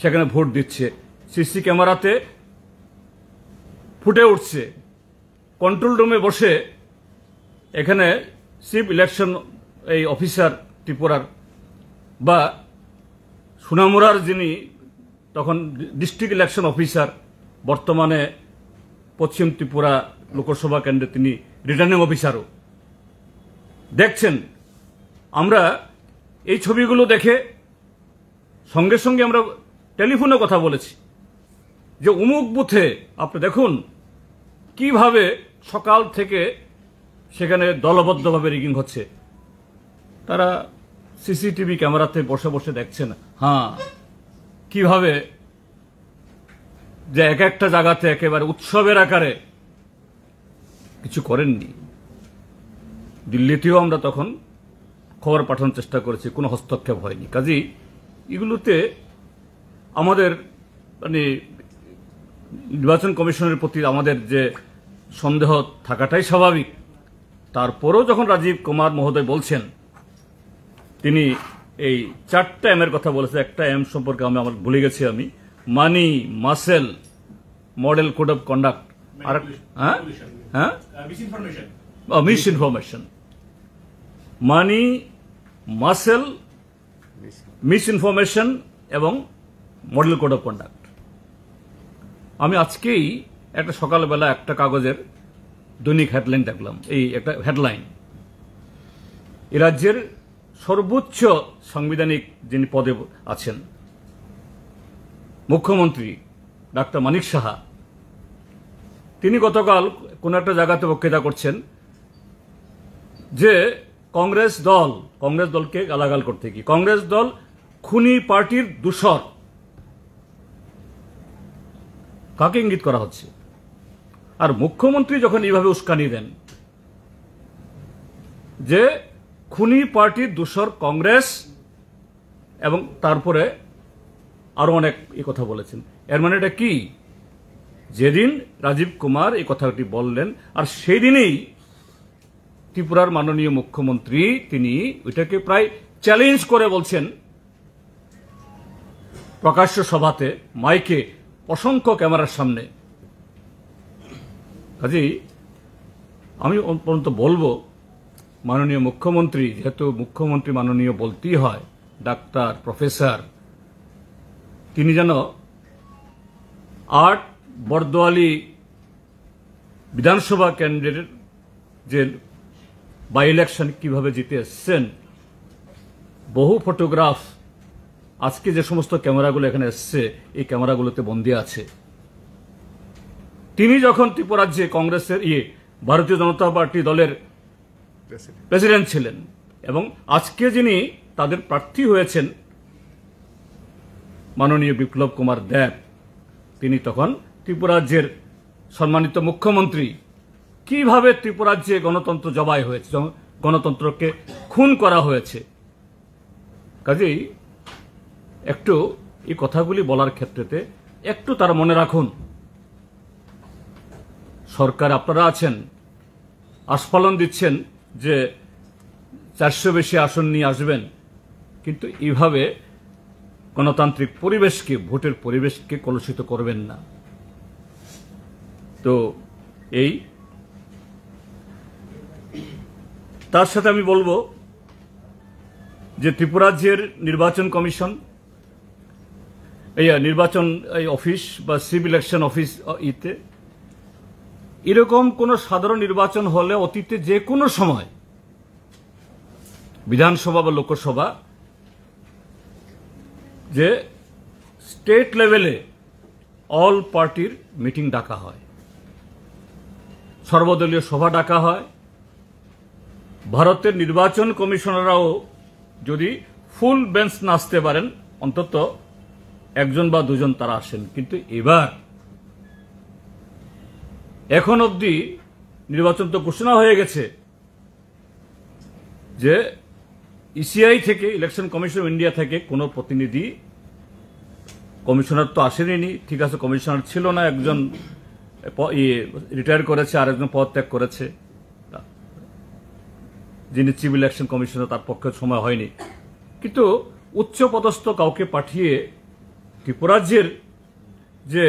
সেখানে ভোট দিচ্ছে, সিসি ক্যামেরাতে ফুটে উঠছে। কন্ট্রোল রুমে বসে এখানে চিফ ইলেকশন এই অফিসার ত্রিপুরার বা সুনামুরার যিনি তখন ডিস্ট্রিক্ট ইলেকশন অফিসার, বর্তমানে পশ্চিম ত্রিপুরা লোকসভা কেন্দ্রে তিনি রিটার্নিং অফিসারও, দেখছেন। আমরা এই ছবিগুলো দেখে সঙ্গে সঙ্গে আমরা টেলিফোনে কথা বলেছি যে অমুক বুথে আপনি দেখুন কিভাবে সকাল থেকে সেখানে দলবদ্ধভাবে রিগিং হচ্ছে। তারা সিসিটিভি ক্যামেরাতে বসে বসে দেখছেন, হ্যাঁ, কিভাবে যে এক একটা জায়গাতে একেবারে উৎসবের আকারে কিছু করেননি। দিল্লিতেও আমরা তখন খবর পাঠানোর চেষ্টা করেছি, কোনো হস্তক্ষেপ হয়নি। কাজেই এগুলোতে আমাদের নির্বাচন কমিশনের প্রতি আমাদের যে সন্দেহ থাকাটাই স্বাভাবিক। তারপরেও যখন রাজীব কুমার মহোদয় বলছেন, তিনি এই 4টা এম এর কথা বলেছে, একটা এম সম্পর্কে আমার ভুলে গেছি আমি, money, muscle, model code of conduct, আর misinformation, money, muscle, misinformation এবং মডেল কোড অফ কন্ডাক্ট। আমি আজকেই একটা সকালবেলা একটা কাগজের দৈনিক হেডলাইন দেখলাম, এই একটা হেডলাইন, এ রাজ্যের সর্বোচ্চ সাংবিধানিক যিনি পদে আছেন মুখ্যমন্ত্রী ডাক্তার মানিক সাহা, তিনি গতকাল কোন একটা জায়গাতে বক্তৃতা করছেন যে কংগ্রেস দলকে গালাগাল করতে কি, কংগ্রেস দল খুনি পার্টির দূষর। কাকে ইঙ্গিত করা হচ্ছে? আর মুখ্যমন্ত্রী যখন এইভাবে উস্কানি দেন যে খুনি পার্টির দূষর কংগ্রেস, এবং তারপরে আরো অনেক এই কথা বলেছেন, এর মানে এটা কি? যেদিন রাজীব কুমার এই কথাটি বললেন, আর সেই দিনেই ত্রিপুরার মাননীয় মুখ্যমন্ত্রী তিনি ওইটাকে প্রায় চ্যালেঞ্জ করে বলছেন প্রকাশ্য সভাতে, মাইকে, অসংখ্য ক্যামেরার সামনে, কাজেই আমি পর্যন্ত বলবো মাননীয় মুখ্যমন্ত্রী, যেহেতু মুখ্যমন্ত্রী মাননীয় বলতেই হয়, ডাক্তার, প্রফেসর, তিনি যেন 8 বরদোয়ালি বিধানসভা কেন্দ্রের যে বাই ইলেকশন কিভাবে জিতে এসছেন, বহু ফটোগ্রাফ আজকে যে সমস্ত ক্যামেরাগুলো এখানে এসছে এই ক্যামেরাগুলোতে বন্দী আছে। তিনি যখন ত্রিপুরাজ্যে কংগ্রেসের ভারতীয় জনতা পার্টি দলের প্রেসিডেন্ট ছিলেন এবং আজকে যিনি তাদের প্রার্থী হয়েছেন মাননীয় বিপ্লব কুমার দেব, তিনি তখন ত্রিপুরাজ্যের সম্মানিত মুখ্যমন্ত্রী। কিভাবে ত্রিপুরাজ্যে গণতন্ত্র জবাই হয়েছে, গণতন্ত্রকে খুন করা হয়েছে। কাজেই একটু এই কথাগুলি বলার ক্ষেত্রেতে একটু তারা মনে রাখুন, সরকার আপনারা আছেন, আস্ফালন দিচ্ছেন যে 400 বেশি আসন নিয়ে আসবেন, কিন্তু এইভাবে গণতান্ত্রিক পরিবেশকে, ভোটের পরিবেশকে কলুষিত করবেন না। তো এই তার সাথে আমি বলবো যে ত্রিপুরাজ্যের নির্বাচন কমিশন, নির্বাচন অফিস বা সিভিল ইলেকশন অফিস এরকম কোন সাধারণ নির্বাচন হলে অতীতে যে কোনো সময় বিধানসভা বা লোকসভা যে স্টেট লেভেলে অল পার্টির মিটিং ডাকা হয়, সর্বদলীয় সভা ডাকা হয়। ভারতের নির্বাচন কমিশনাররাও যদি ফুল বেঞ্চ না আসতে পারেন, অন্তত 1 বা 2 তারা আসেন। কিন্তু এবার এখন অবধি নির্বাচন তো ঘোষণা হয়ে গেছে যে ইসিআই থেকে, ইলেকশন কমিশন অফ ইন্ডিয়া থেকে কোনো প্রতিনিধি, কমিশনার তো আসেনি, ঠিক আছে, কমিশনার ছিল না, একজন রিটায়ার করেছে আর একজন পদত্যাগ করেছে, যিনি চিফ ইলেকশন কমিশনার, তার পক্ষে সময় হয়নি। কিন্তু উচ্চ পদস্থ কাউকে পাঠিয়ে ত্রিপুরাজ্যের যে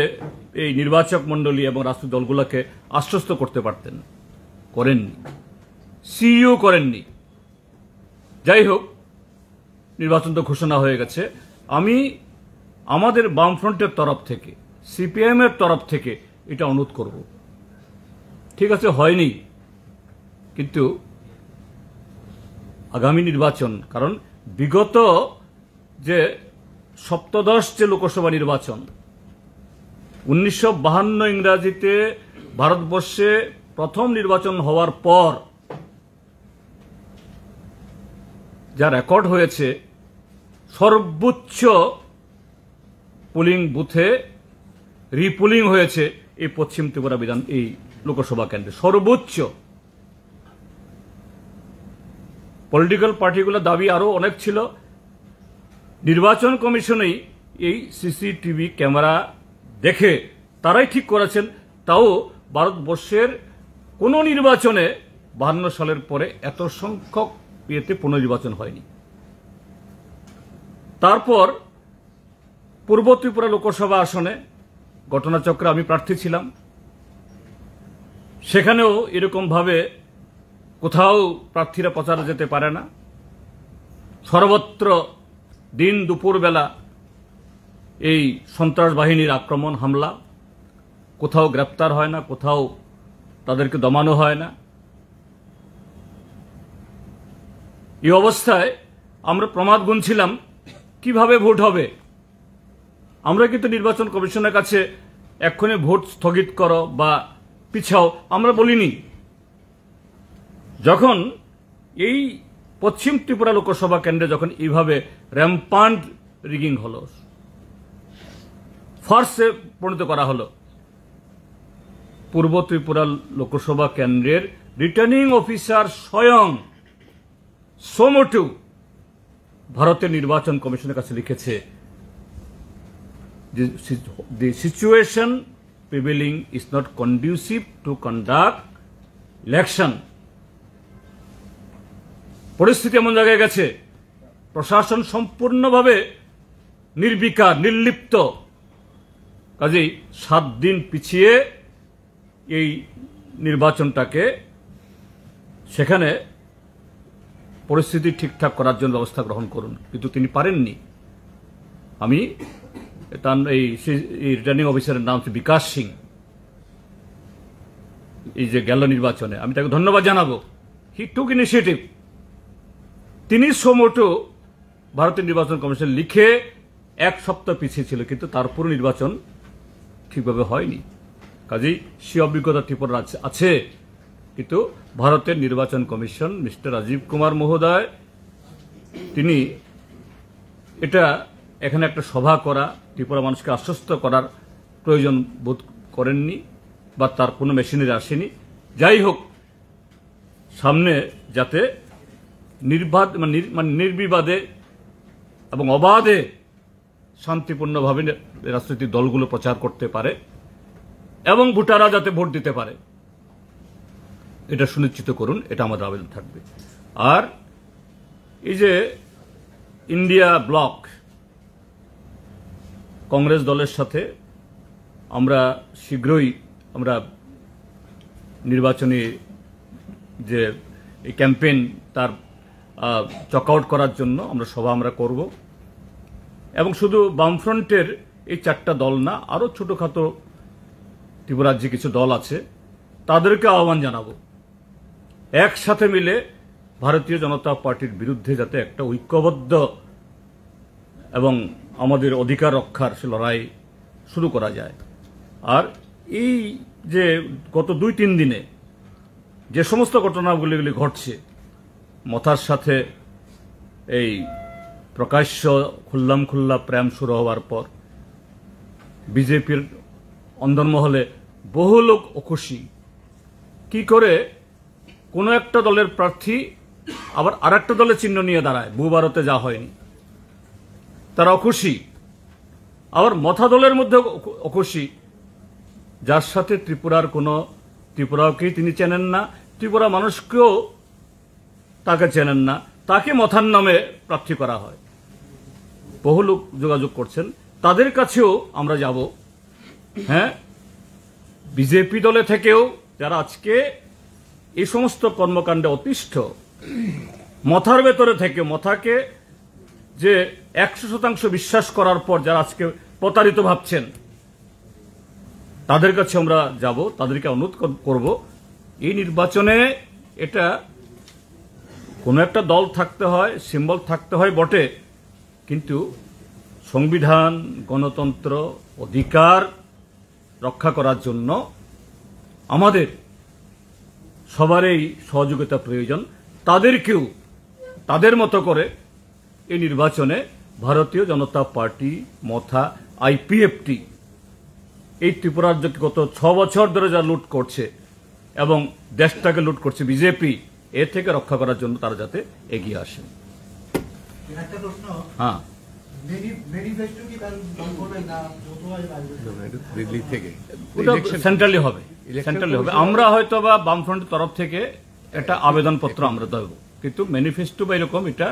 এই নির্বাচক মন্ডলী এবং রাজনৈতিক দলগুলোকে আশ্বস্ত করতে পারতেন, করেননি, সিইও করেননি। যাই হোক, নির্বাচন তো ঘোষণা হয়ে গেছে। আমি আমাদের বামফ্রন্টের তরফ থেকে, সিপিআইএম এর তরফ থেকে এটা অনুরোধ করব, ঠিক আছে হয়নি, কিন্তু আগামী নির্বাচন, কারণ বিগত যে 17 যে লোকসভা নির্বাচন, 1952 ইংরাজিতে ভারতবর্ষে প্রথম নির্বাচন হওয়ার পর যা রেকর্ড হয়েছে, সর্বোচ্চ পোলিং বুথে রিপোলিং হয়েছে এই পশ্চিম ত্রিপুরা এই লোকসভা কেন্দ্রে, সর্বোচ্চ। পলিটিক্যাল পার্টিগুলোর দাবি আরো অনেক ছিল। নির্বাচন কমিশনেই এই সিসিটিভি ক্যামেরা দেখে তারাই ঠিক করেছেন, তাও ভারতবর্ষের কোন নির্বাচনে 52 সালের পরে এত সংখ্যক পুনর্নির্বাচন হয়নি। তারপর পূর্ব ত্রিপুরা লোকসভা আসনে ঘটনাচক্রে আমি প্রার্থী ছিলাম, সেখানেও এরকম ভাবে কোথাও প্রার্থীরা প্রচারে যেতে পারে না, সর্বত্র দিন দুপুর বেলা এই সন্ত্রাস বাহিনীর আক্রমণ, হামলা, কোথাও গ্রেপ্তার হয় না, কোথাও তাদেরকে দমানো হয় না। এই অবস্থায় আমরা প্রমাদ গুনছিলাম কিভাবে ভোট হবে। আমরা কিন্তু নির্বাচন কমিশনের কাছে এক্ষুনি ভোট স্থগিত করো বা পিছাও আমরা বলিনি। যখন এই পশ্চিম ত্রিপুরা লোকসভা কেন্দ্রে যখন এইভাবে র্যাম্পান্ট রিগিং হলো, ফার্সে পরিণত করা হলো, পূর্ব ত্রিপুরা লোকসভা কেন্দ্রের রিটার্নিং অফিসার স্বয়ং সোমটু ভারতের নির্বাচন কমিশনের কাছে লিখেছে, the situation prevailing is not conducive to conduct election. পরিস্থিতি এমন জায়গায় গেছে, প্রশাসন সম্পূর্ণভাবে নির্বিকার, নির্লিপ্ত। কাজেই 7 দিন পিছিয়ে এই নির্বাচনটাকে সেখানে পরিস্থিতি ঠিকঠাক করার জন্য ব্যবস্থা গ্রহণ করুন, কিন্তু তিনি পারেননি। আমি তার এই রিটার্নিং অফিসারের নাম হচ্ছে বিকাশ সিং, এই যে গেল নির্বাচনে, আমি তাকে ধন্যবাদ জানাবো। হি টুক ইনিশিয়েটিভ। তিনি সোমোটো ভারতের নির্বাচন কমিশন লিখে 1 সপ্তাহ পিছিয়ে ছিল, কিন্তু তারপর নির্বাচন ঠিকভাবে হয়নি। কাজেই সে অভিজ্ঞতা ত্রিপুরার আছে, কিন্তু ভারতের নির্বাচন কমিশন মিস্টার রাজীব কুমার মহোদয় তিনি এটা এখানে একটা সভা করা, ত্রিপুরা মানুষকে আশ্বস্ত করার প্রয়োজন বোধ করেননি, বা তার কোনো মেশিনারি আসেনি। যাই হোক, সামনে যাতে নির্বিবাদে এবং অবাধে শান্তিপূর্ণভাবে রাজনৈতিক দলগুলো প্রচার করতে পারে এবং ভোটাররা যাতে ভোট দিতে পারে, এটা সুনিশ্চিত করুন, এটা আমাদের আবেদন থাকবে। আর এই যে ইন্ডিয়া ব্লক কংগ্রেস দলের সাথে আমরা শীঘ্রই আমরা নির্বাচনী যে ক্যাম্পেইন তার চকআউট করার জন্য আমরা সভা করব, এবং শুধু বামফ্রন্টের এই 4টা দল না, আরো ছোটখাটো ত্রিপুরা রাজ্যে কিছু দল আছে, তাদেরকে আহ্বান জানাবো একসাথে মিলে ভারতীয় জনতা পার্টির বিরুদ্ধে যাতে একটা ঐক্যবদ্ধ এবং আমাদের অধিকার রক্ষার সে লড়াই শুরু করা যায়। আর এই যে গত 2-3 দিনে যে সমস্ত ঘটনাগুলি ঘটছে, মথার সাথে এই প্রকাশ্য খুল্লা প্রেম শুরু হওয়ার পর বিজেপির অন্দরমহলে বহু লোক অখুশি, কি করে কোনো একটা দলের প্রার্থী আবার আরেকটা দলের চিহ্ন নিয়ে দাঁড়ায়, ভারতে যা হয়নি, তারা অখুশি। আবার মথা দলের মধ্যে অখুশি, যার সাথে ত্রিপুরাকেই তিনি চেনেন না, ত্রিপুরা মানুষকেও তাকে চেনেন না, তাকে মথার নামে প্রার্থী করা হয়। বহু লোক যোগাযোগ করছেন, তাদের কাছেও আমরা যাব। হ্যাঁ, বিজেপি দলে থেকেও যারা আজকে এই সমস্ত কর্মকাণ্ডে অতিষ্ঠ, মথার ভেতরে থেকে মথাকে যে 100% বিশ্বাস করার পর যারা আজকে প্রতারিত ভাবছেন, তাদের কাছে আমরা যাব, তাদেরকে অনুরোধ করব, এই নির্বাচনে এটা কোনো একটা দল থাকতে হয়, সিম্বল থাকতে হয় বটে, কিন্তু সংবিধান, গণতন্ত্র, অধিকার রক্ষা করার জন্য আমাদের সবারই সহযোগিতা প্রয়োজন। তাদেরকেও তাদের মতো করে এই নির্বাচনে ভারতীয় জনতা পার্টি, মথা, আইপিএফটি এই ত্রিপুরা রাজ্যকে গত 6 বছর ধরে যা লুট করছে এবং দেশটাকে লুট করছে বিজেপি, এর থেকে রক্ষা করার জন্য তারা যাতে এগিয়ে আসে। হ্যাঁ, দিল্লি থেকে সেন্ট্রালি হবে। আমরা হয়তো বা বামফ্রন্টের তরফ থেকে একটা আবেদনপত্র আমরা দেব, কিন্তু ম্যানিফেস্টো বা এরকম এটা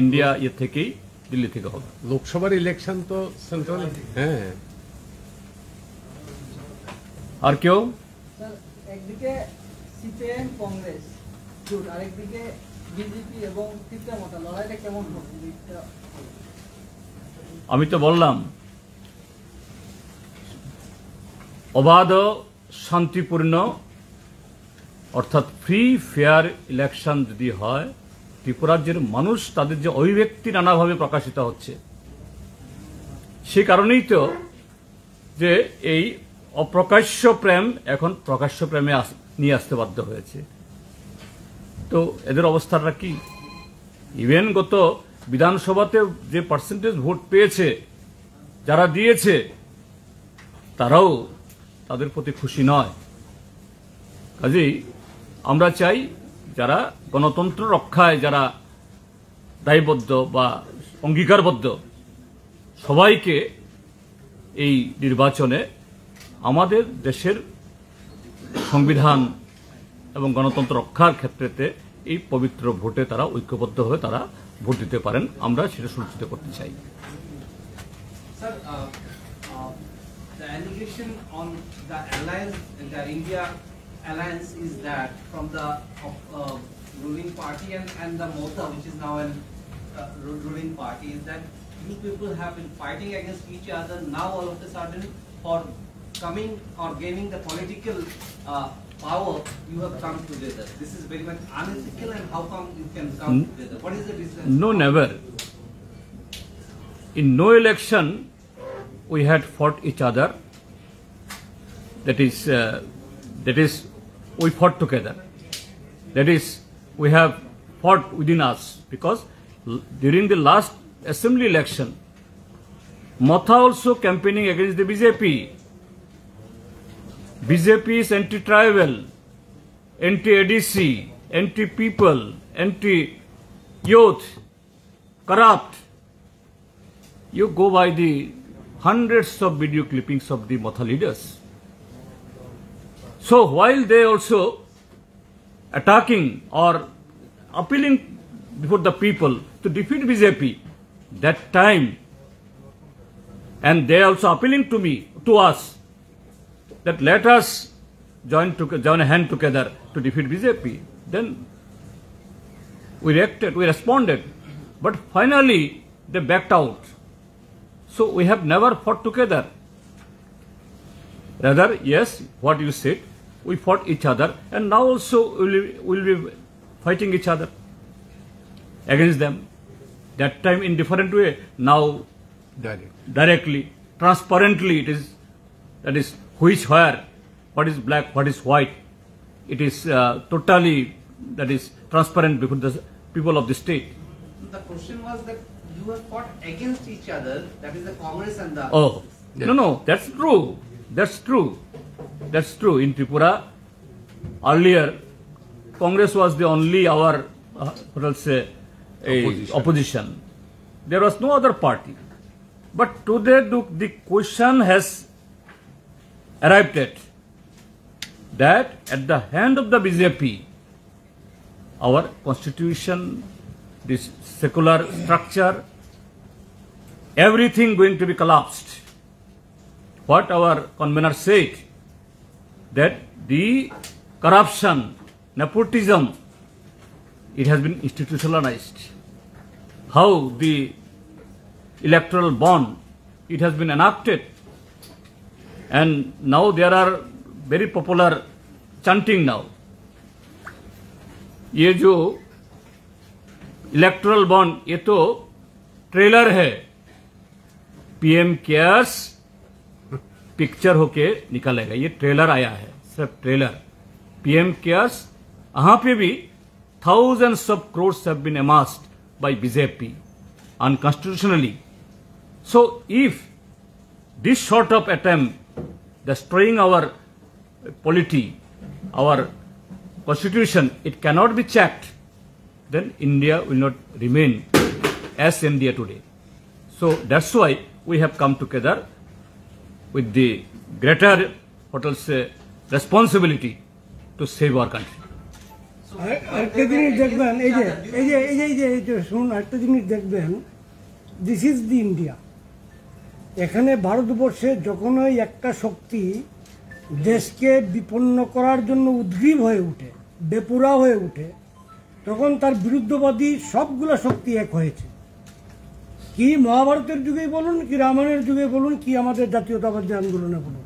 ইন্ডিয়া থেকেই, দিল্লি থেকে হবে। লোকসভার ইলেকশন তো সেন্ট্রাল। হ্যাঁ, আর কেউ? একদিকে সিপিএম কংগ্রেস জোট, আরেকদিকে বিজেপি এবং ত্রিপুরা মথা, লড়াইটা কেমন হবে? আমি তো বললাম, অবাধ শান্তিপূর্ণ অর্থাৎ ফ্রি ফেয়ার ইলেকশন যদি হয়, ত্রিপুরা রাজ্যের মানুষ তাদের যে অভিব্যক্তি নানাভাবে প্রকাশিত হচ্ছে, সে কারণেই তো যে এই অপ্রকাশ্য প্রেম এখন প্রকাশ্য প্রেমে নিয়ে আসতে বাধ্য হয়েছে। তো এদের অবস্থাটা কি? ইভেন গত বিধানসভাতে যে পার্সেন্টেজ ভোট পেয়েছে, যারা দিয়েছে, তারাও তাদের প্রতি খুশি নয়। কাজেই আমরা চাই যারা গণতন্ত্র রক্ষায় যারা দায়বদ্ধ বা অঙ্গীকারবদ্ধ, সবাইকে এই নির্বাচনে আমাদের দেশের সংবিধান এবং গণতন্ত্র রক্ষার ক্ষেত্রেতে এই পবিত্র ভোটে তারা ঐক্যবদ্ধ হয়ে তারা ভোট দিতে পারেন, আমরা সেটা সুনিশ্চিত করতে চাই। Sir, the allegation on the alliance that India alliance is that from the ruling party and the Mota, which is now an ruling party, is that you people have been fighting against each other. Now all of a sudden, for coming or gaining the political power, you have come together. This is very much unethical, and how come you can come together? What is the difference? No, never. In no election, we had fought each other. That is, we fought together. That is, we have fought within us, because during the last assembly election, Motha also campaigning against the BJP. BJP is anti-tribal, anti-ADC, anti-people, anti-youth, corrupt. You go by the hundreds of video clippings of the Motha leaders. So while they also attacking or appealing before the people to defeat BJP, that time, and they also appealing to us, that let us join a hand together to defeat BJP. Then we reacted, we responded, but finally they backed out. So we have never fought together. Rather, yes, what you said, we fought each other, and now also we'll be fighting each other against them. That time in different way, now directly, transparently it is, that is which, where, what is black, what is white. It is totally, that is transparent before the people of the state. The question was that you have fought against each other, that is the Congress and the... Oh, no, that's true. That's true. That's true. In Tripura, earlier, Congress was the only our, what I'll say, opposition. There was no other party. But today the question has arrived at that at the hand of the BJP, our constitution, this secular structure, everything going to be collapsed. What our convener said, that the corruption, nepotism, it has been institutionalized. How the electoral bond, it has been enacted. And now there are very popular chanting now. ये जो electoral bond, ये तो trailer है, PM cares picture होके निकलेगा. ये trailer आया है, सिर्फ ट्रेलर. पीएम केयर्स, वहां पे भी thousands of crores have been amassed by BJP unconstitutionally. So if this sort of attempt destroying our polity, our constitution, it cannot be checked, then India will not remain as India today. So that's why we have come together with the greater, what I'll say, responsibility to save our country. আরেকটা জিনিস দেখবেন, এই যে শুনুন, আরেকটা জিনিস দেখবেন, this is the India. এখানে ভারতবর্ষে যখনই একটা শক্তি দেশকে বিপন্ন করার জন্য উদ্গ্রীব হয়ে ওঠে, বেপুরা হয়ে ওঠে, তখন তার বিরুদ্ধবাদী সবগুলো শক্তি এক হয়েছে. কি মহাভারতের যুগেই বলুন, কি রামায়ণের যুগে বলুন, কি আমাদের জাতীয়তাবাদী আন্দোলনে বলুন,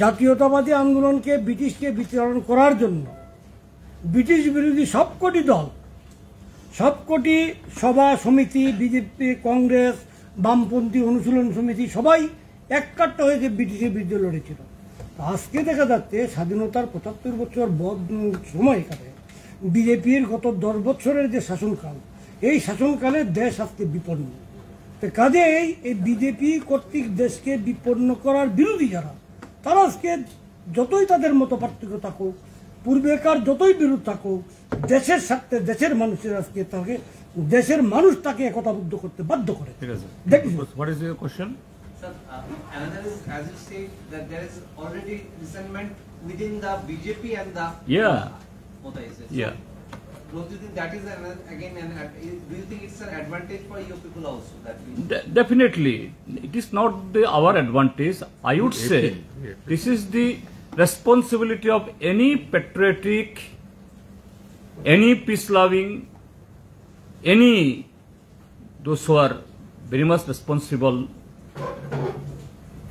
জাতীয়তাবাদী আন্দোলনকে ব্রিটিশকে বিতরণ করার জন্য ব্রিটিশ বিরোধী সবকটি দল, সবকটি সভা সমিতি, বিজেপি, কংগ্রেস, বামপন্থী অনুশীলন সমিতি, সবাই এককাট্টা হয়েছে ব্রিটিশের বিরুদ্ধে লড়েছিল. আজকে দেখা যাচ্ছে স্বাধীনতার ৭৫ বছর সময়কালে বিজেপির গত ১০ বছরের যে শাসনকাল, এই শাসনকালে দেশ আজকে বিপন্ন. তো কাজেই এই বিজেপি কর্তৃক দেশকে বিপন্ন করার বিরোধী যারা, তারা আজকে যতই তাদের মতো পার্থক্য থাকুক, পূর্বেকার যতই বিরোধ থাকুক, দেশের স্বার্থে দেশের মানুষের আজকে তাকে, দেশের মানুষ তাকে একতাবদ্ধ করতে বাধ্য করে. What is your question? Sir, another is, as you say, that there is already resentment within the BJP and the Mota. Yeah. Don't you think that is do you think it's an advantage for your people also? That Definitely, it is not our advantage. I would say this is the responsibility of any patriotic, any peace-loving, any those who are very much responsible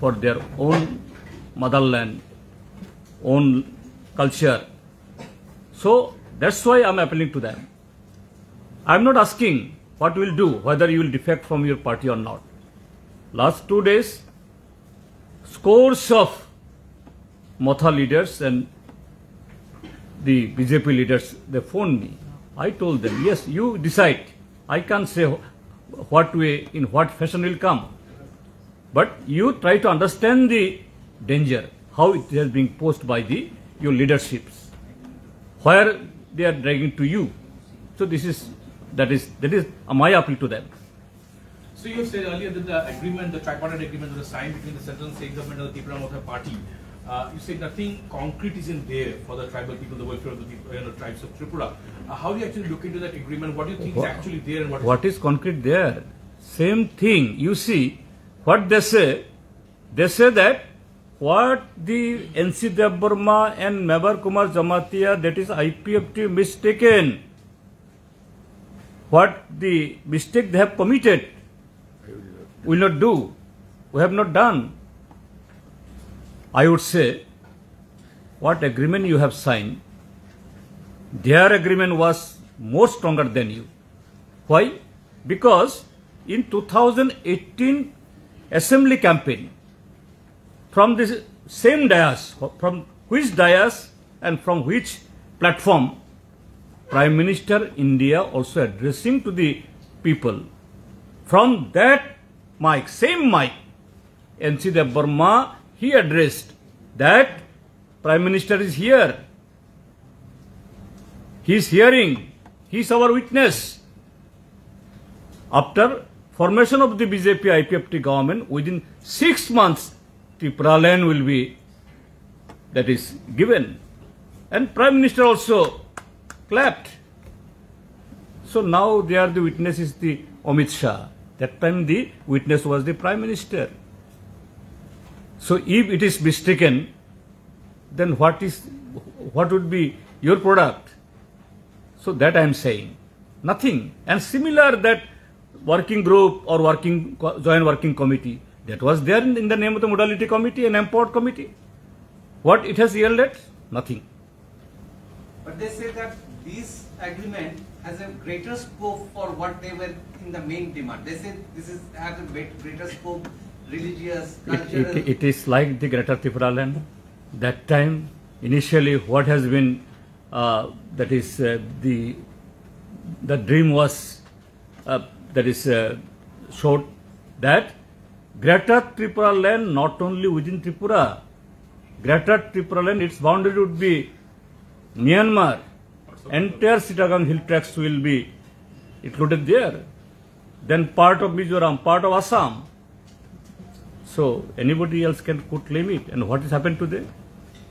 for their own motherland, own culture. So that's why I'm appealing to them. I'm not asking what you will do, whether you will defect from your party or not. Last 2 days, scores of Motha leaders and the BJP leaders, they phoned me. I told them, yes, you decide. I can't say what way, in what fashion will come. But you try to understand the danger, how it has been posed by your leaderships, where they are dragging to you. So that is my appeal to them. So you said earlier that the agreement, the tripartite agreement that was signed between the central and state government and the Tripura Motha party, you said nothing concrete is in there for the tribal people, the welfare of the tribes of Tripura. How do you actually look into that agreement? What do you think is actually there and what is concrete there? Same thing. You see, what they say that what the N.C. Dev Burma and Mebar Kumar Jamatia, that is IPFT mistaken. What the mistake they have committed, will not do. We have not done. I would say, what agreement you have signed, their agreement was more stronger than you. Why? Because in 2018 assembly campaign, from this same dais, from which dais and from which platform, Prime Minister India also addressing to the people, from that mic, same mic, N.C. Dev Burma, he addressed that Prime Minister is here. He is hearing. He is our witness. After formation of the BJP IPFT government, within 6 months, Tripura land will be, that is, given. And Prime Minister also clapped. So now they are the witness is the Amit Shah. That time the witness was the Prime Minister. So if it is mistaken, then what would be your product? So that I am saying. Nothing. And similar that working group or joint working committee, that was there in the name of the modality committee and empowered committee. What it has yielded? Nothing. But they say that this agreement has a greater scope for what they were in the main demand. They say this has a greater scope, religious, cultural. It is like the Greater Tripura land. That time, initially, what has been, that is, the dream was, that is, showed that Greater Tripura land, not only within Tripura, Greater Tripura land, its boundary would be Myanmar. Entire Chittagong hill tracts will be included there. Then part of Mizoram, part of Assam. So anybody else can claim it. And what has happened today?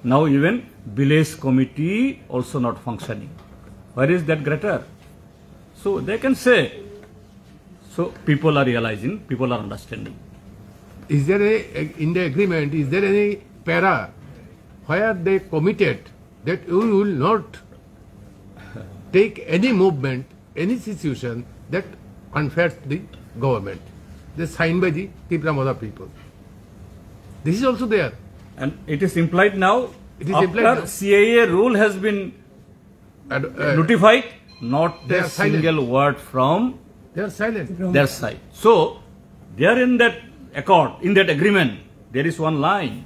Now even village committee also not functioning. Where is that greater? So they can say. So people are realizing, people are understanding. Is there in the agreement, is there any para where they committed that we will not take any movement, any situation that unfairs the government? They signed by the Tripura Motha people. This is also there. And it is implied now, It is after implied now. CAA rule has been notified, not they a are silent. single word from They are silent. their side. So, there in that accord, in that agreement, there is one line.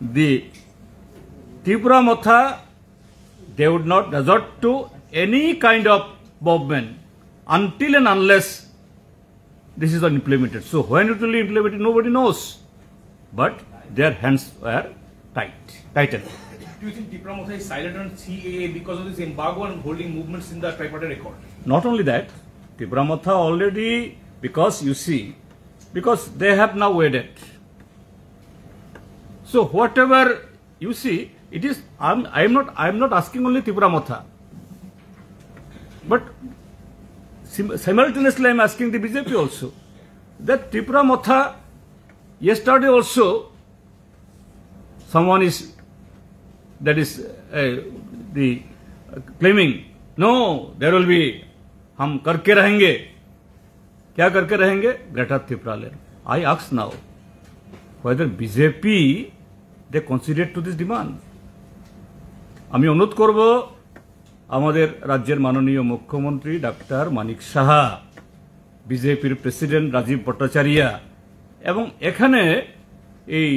The Tripura Motha, they would not resort to any kind of movement until and unless this is implemented. So, when it will be implemented, nobody knows. But their hands were tightened. Do you think Tripura Motha is silent on CAA because of this embargo and holding movements in the tripartite accord? Not only that, Tripura Motha already, because you see, because they have now waited. So whatever you see, it is, I'm not asking only Tripura Motha, but simultaneously I'm asking the BJP also, that Tripura Motha yesterday also someone is the claiming, no, there will be, हम करके रहेंगे. क्या करके रहेंगे? Greater Tripura land. I ask now whether BJP they considered to this demand. আমি অনুরোধ করব আমাদের রাজ্যের মাননীয় মুখ্যমন্ত্রী ডাক্তার মানিক সাহা, বিজেপির প্রেসিডেন্ট রাজীব ভট্টাচার্য এবং এখানে এই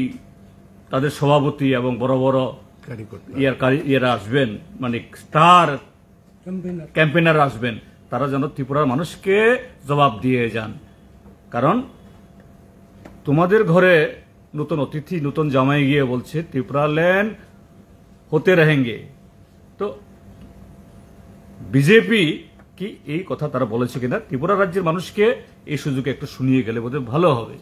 তাদের সভাপতি এবং বড় বড় ইয়েরা আসবেন, মানে স্টার ক্যাম্পেনার আসবেন, তারা যেন ত্রিপুরার মানুষকে জবাব দিয়ে যান। কারণ তোমাদের ঘরে নতুন অতিথি, নতুন জামাই গিয়ে বলছে ত্রিপুরা ল্যান্ড হতে रहेंगे। তো বিজেপি কি এই কথা তারা বলেছে কিনা ত্রিপুরা রাজ্যের মানুষকে এই সুযোগে একটু শুনিয়ে গেলে বোধহয় ভালো হবে।